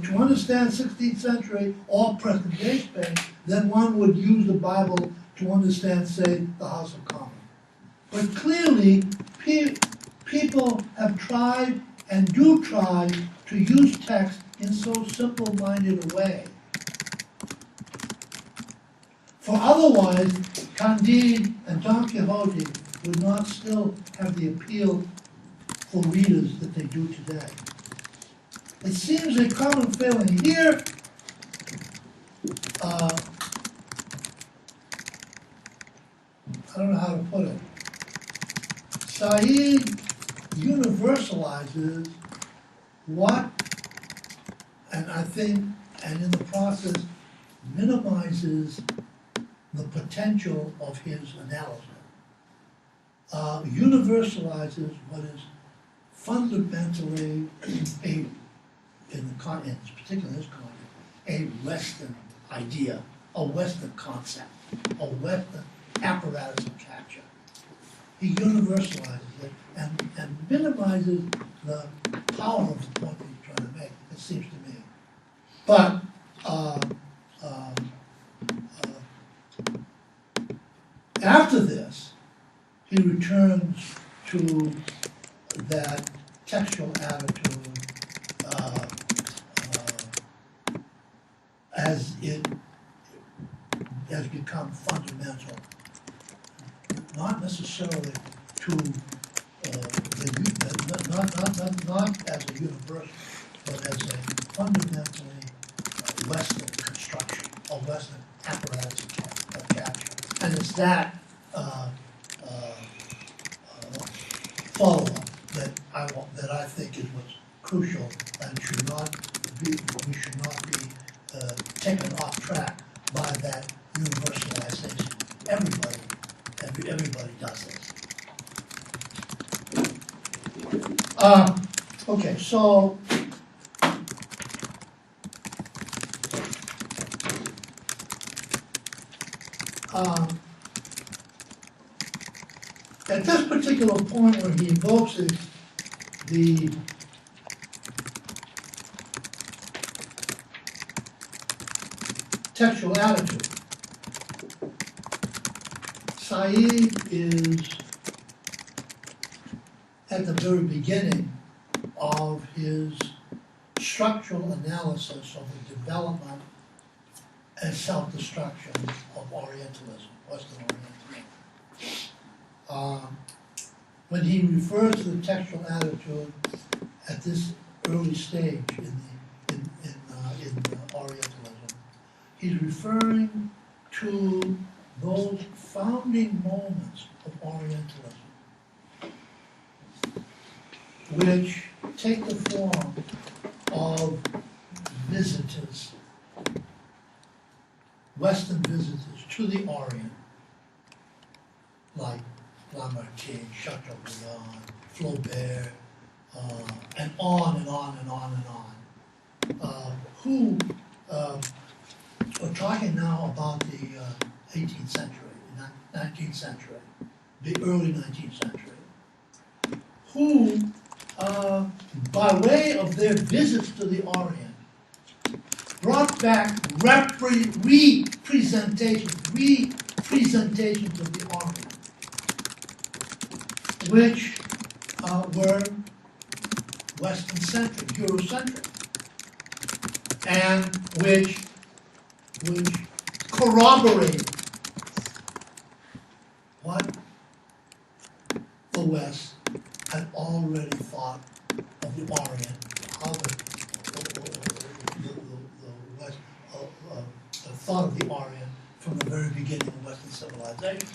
to understand 16th century or present day Spain than one would use the Bible to understand, say, the House of Commons. But clearly, people have tried and do try to use text in so simple-minded a way. For otherwise, Candide and Don Quixote would not still have the appeal for readers that they do today. It seems a common failing here. I don't know how to put it. Said universalizes what, and I think, and in the process, minimizes the potential of his analysis. Universalizes what is fundamentally particularly in this context, a Western idea, a Western concept, a Western apparatus of capture. He universalizes it and minimizes the power of the point that he's trying to make, it seems to me. But after this, he returns to that textual attitude as it has become fundamental, not necessarily to not as a universal, but as a fundamentally Western construction, a Western apparatus of capture. And it's that follow-up that I think is what's crucial and we should not be taken off track by that universalization. Everybody does this. Okay, so at this particular point where he invokes the textual attitude, Said is at the very beginning of his structural analysis of the development and self-destruction of Orientalism, Western Orientalism. When he refers to the textual attitude at this early stage in Orientalism, he's referring to those founding moments of Orientalism, which take the form of visitors, Western visitors to the Orient, like Lamartine, Chateaubriand, Flaubert, and on and on and on and on, who we're talking now about the 18th century, 19th century, the early 19th century, who, by way of their visits to the Orient, brought back representations of the Orient, which were Western-centric, Eurocentric, and which which corroborated what the West had already thought of the Orient, how the West thought of the Orient from the very beginning of Western civilization.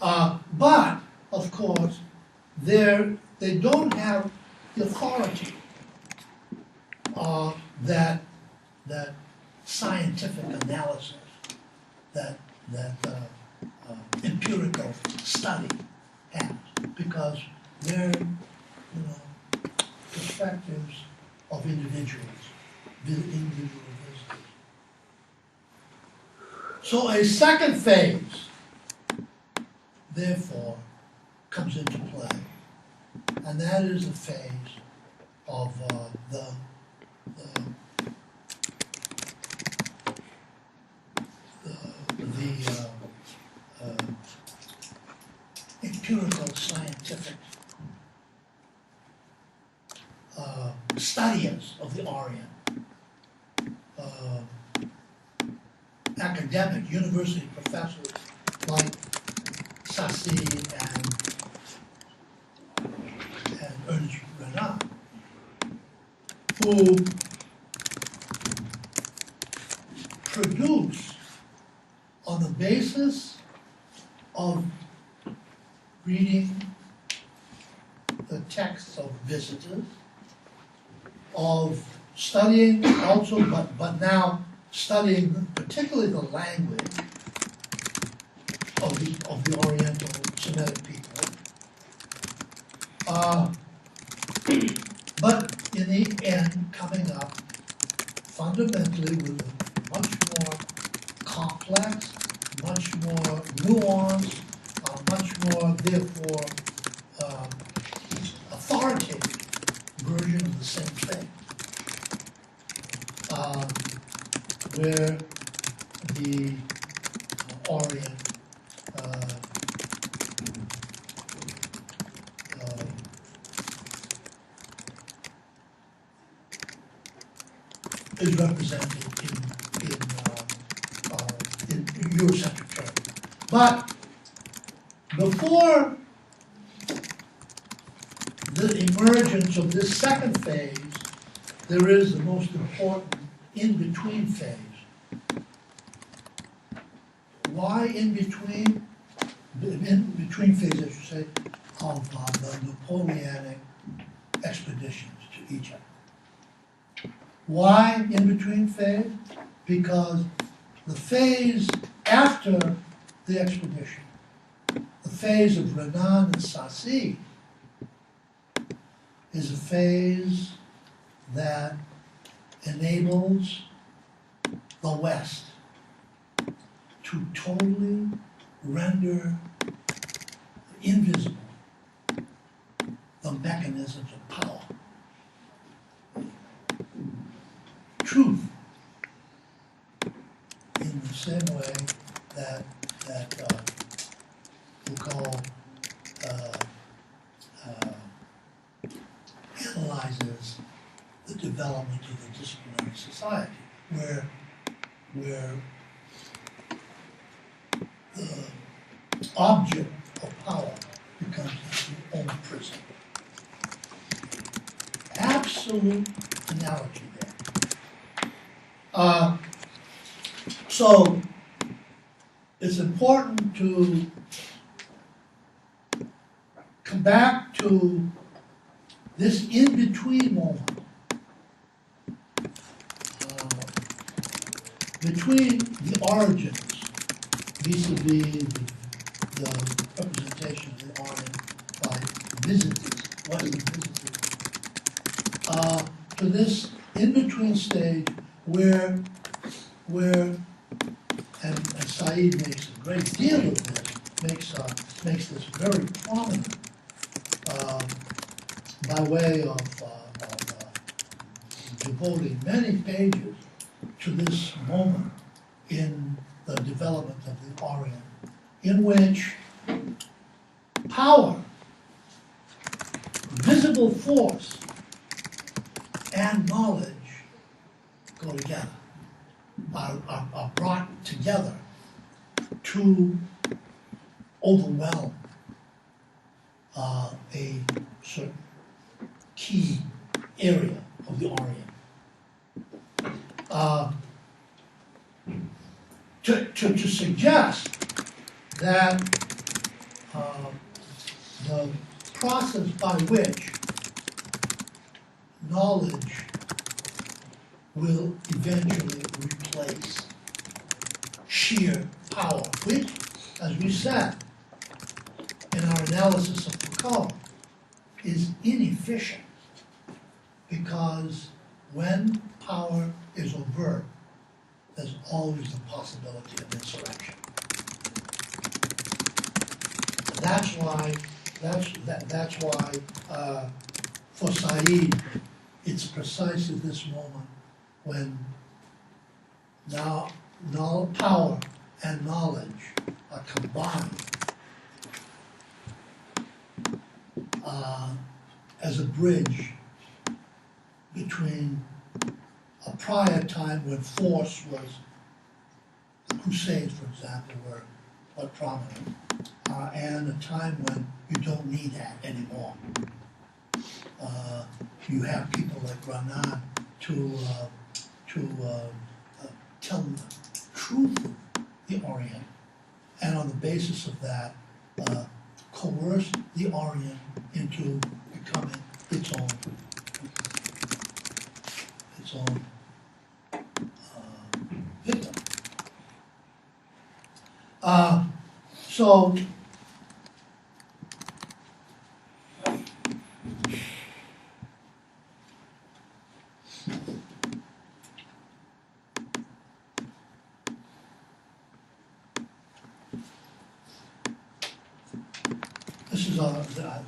But, of course, they don't have the authority that scientific analysis, that empirical study has, because they're, perspectives of individual visitors. So a second phase, therefore, comes into play, and that is the phase of the empirical scientific studies of the Orient. Academic university professors like Sassi and Ernest Renan, who produce, on the basis of reading the texts of visitors, of studying also, but now studying particularly the language of the Oriental Semitic people, but in the end coming up fundamentally with a much more complex, much more nuanced, much more therefore authoritative version of the same thing, where the Orient is represented in Eurocentric terms. But before the emergence of this second phase, there is the most important in-between phase. Why in-between? In-between phase, I should say, of the Napoleonic expeditions to Egypt. Why in-between phase? Because the phase after the expedition, the phase of Renan and Sassi, is a phase that enables the West to totally render invisible the mechanisms of power. Truth, in the same way that Foucault analyzes the development of the disciplinary society, where the object of power becomes its own prison. Absolute analogy there. So it's important to come back to this in-between moment between the origins vis-a-vis the representation of the Orient by visitors, Western visitors, to this in-between stage where and Said makes a great deal of this, makes this very prominent by way of devoting many pages to this moment in the development of the Orient, in which power, visible force, and knowledge go together. are brought together to overwhelm a certain key area of the Orient. To suggest that the process by which knowledge will eventually replace sheer power, which, as we said in our analysis of Foucault, is inefficient, because when power is overt, there's always the possibility of insurrection. That's why for Said, it's precisely this moment when now power and knowledge are combined as a bridge between a prior time when force was, the Crusades, for example, were prominent, and a time when you don't need that anymore. You have people like Renan to tell the truth of the Orient, and on the basis of that, coerce the Orient into becoming its own victim. So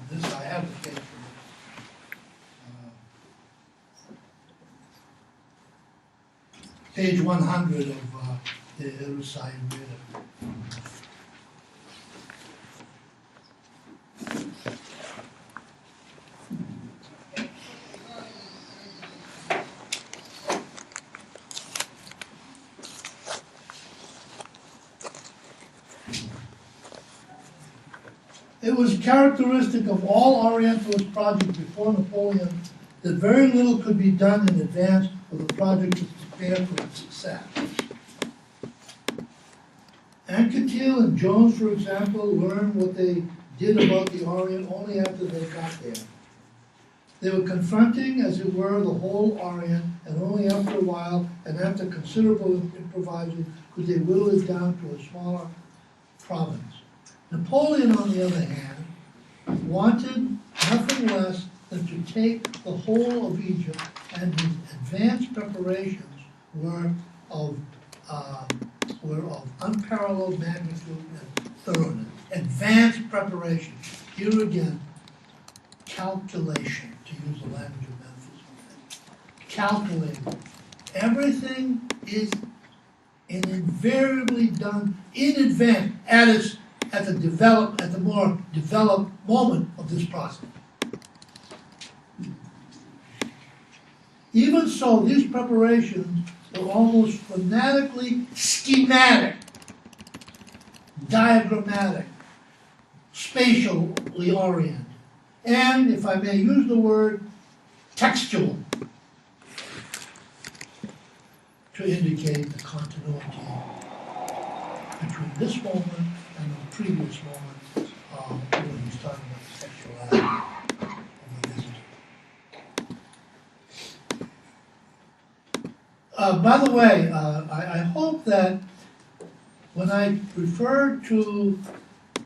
this I have the page for page 100 of the Erusai Reader. It was characteristic of all Orientalist projects before Napoleon that very little could be done in advance of the project to prepare for its success. Anquetil and Jones, for example, learned what they did about the Orient only after they got there. They were confronting, as it were, the whole Orient, and only after a while, and after considerable improvising, could they whittle it down to a smaller province. Napoleon, on the other hand, wanted nothing less than to take the whole of Egypt, and his advanced preparations were of unparalleled magnitude and thoroughness. Advanced preparation. Here again, calculation, to use the language of metaphysics. Calculating. Everything is invariably done in advance at the more developed moment of this process. Even so, these preparations were almost fanatically schematic, diagrammatic, spatially oriented, and, if I may use the word, textual, to indicate the continuity between this moment and the previous moment when he's talking about the sexuality of the visitor. By the way, I hope that when I refer to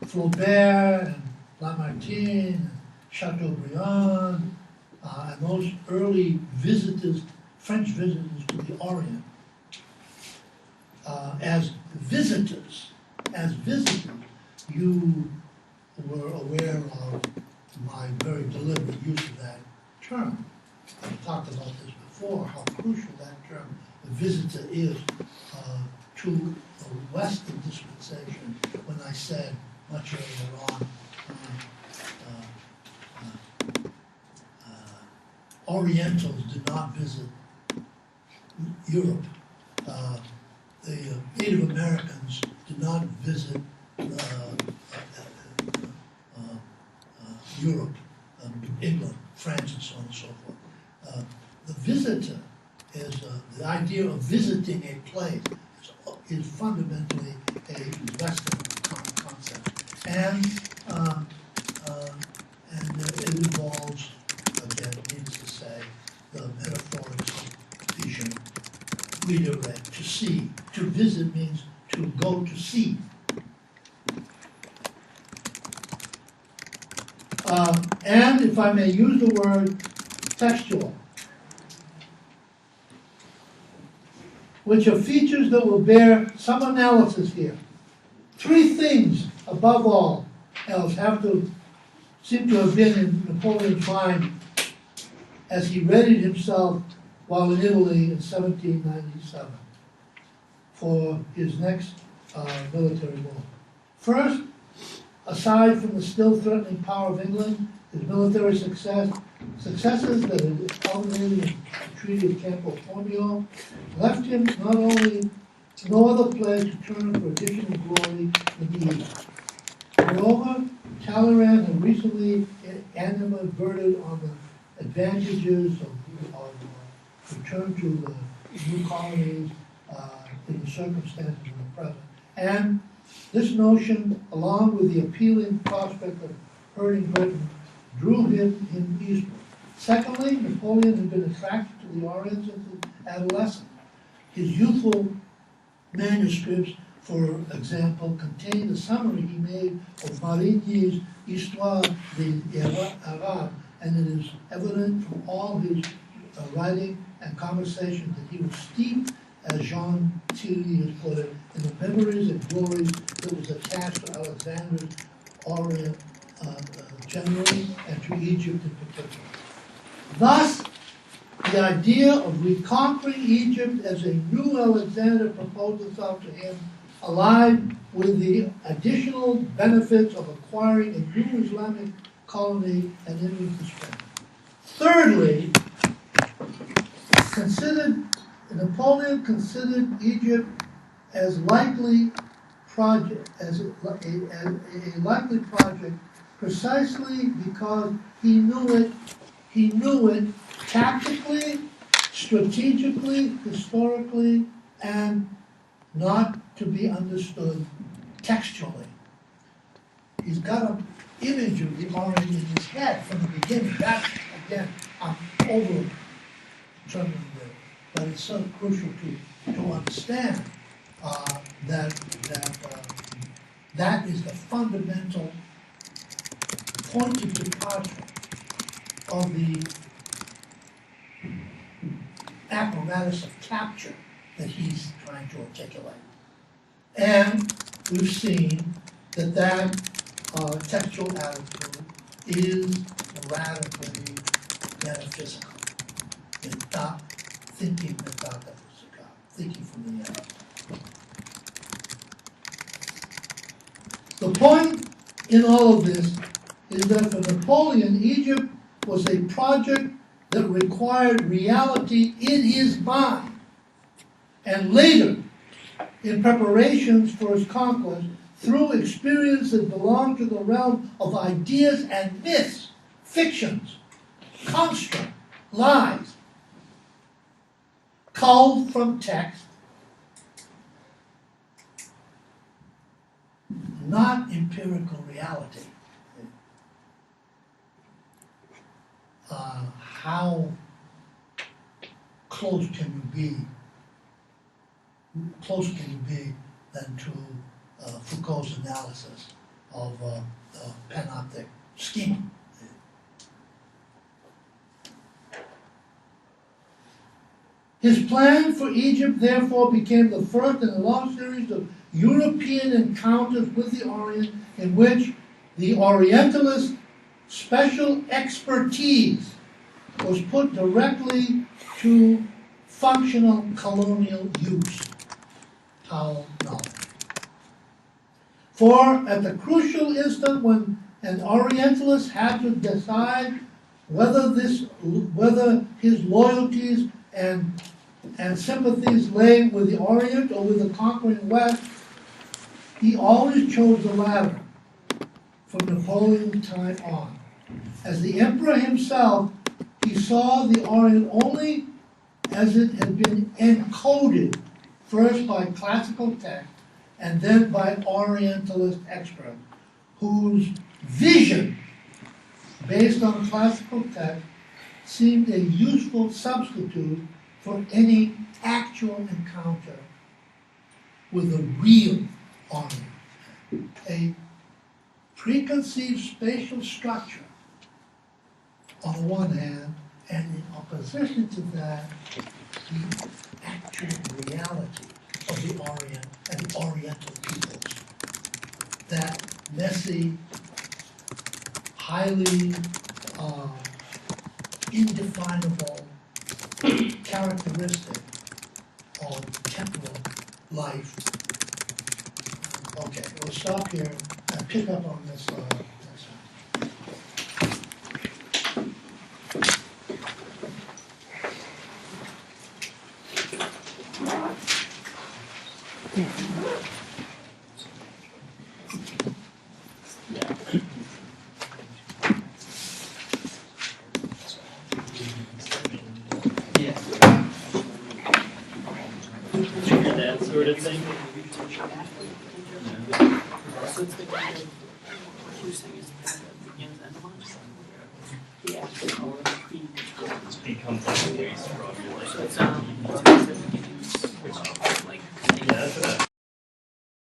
Flaubert and Lamartine and Chateaubriand and those early visitors, French visitors to the Orient, as visitors, you were aware of my very deliberate use of that term. I've talked about this before, how crucial that term, the visitor, is to the Western dispensation, when I said much earlier on, Orientals did not visit Europe the Native Americans did not visit Europe, England, France, and so on and so forth. The visitor is the idea of visiting a place is fundamentally a Western concept, and it involves, again, needless to say, the metaphorics of vision, redirect, to see. To visit means to go to see. And if I may use the word textual, which are features that will bear some analysis here. Three things, above all else, seem to have been in Napoleon's mind as he readied himself while in Italy in 1797 for his next military move. First, aside from the still threatening power of England, his military successes that had culminated in the Treaty of Campo Formio left him not only no other place to turn for additional glory in the East. Moreover, Talleyrand had recently animadverted on the advantages of return to the new colonies in the circumstances of the present. And this notion, along with the appealing prospect of hurting Britain, drew him eastward. Secondly, Napoleon had been attracted to the Orient since adolescence. His youthful manuscripts, for example, contain the summary he made of Marigny's Histoire des Arabes, and it is evident from all his writing and conversation that he was steeped, as Jean Thierry has put it, in the memories and glories that was attached to Alexander's Orient generally and to Egypt in particular. Thus, the idea of reconquering Egypt as a new Alexander proposed itself to him, allied with the additional benefits of acquiring a new Islamic colony and ending his strength. Thirdly, Napoleon considered Egypt as likely project, as a likely project, precisely because he knew it tactically, strategically, historically, and not to be understood textually. He's got an image of it already in his head from the beginning. That's, again, I'm over determining it, but it's so crucial to understand that is the fundamental point of departure of the apparatus of capture that he's trying to articulate. And we've seen that textual attitude is radically metaphysical. It's not thinking metaphysical, thinking from the air. The point in all of this is that for Napoleon, Egypt was a project that required reality in his mind. And later, in preparations for his conquest, through experience that belonged to the realm of ideas and myths, fictions, construct, lies, culled from text, not empirical reality. How close can you be than to Foucault's analysis of the panoptic schema? His plan for Egypt, therefore, became the first in a long series of European encounters with the Orient in which the Orientalist special expertise was put directly to functional colonial use. How knowledge. For at the crucial instant when an Orientalist had to decide whether his loyalties and and sympathies lay with the Orient or with the conquering West, he always chose the latter from Napoleon's time on. As the emperor himself, he saw the Orient only as it had been encoded first by classical text and then by Orientalist experts, whose vision, based on classical text, seemed a useful substitute for any actual encounter with the real Orient. A preconceived spatial structure on the one hand, and in opposition to that, the actual reality of the Orient and the Oriental peoples. That messy, highly indefinable characteristic of temporal life. Okay, we'll stop here and pick up on this. That sort of thing. Becomes like a waste from your life. So it's not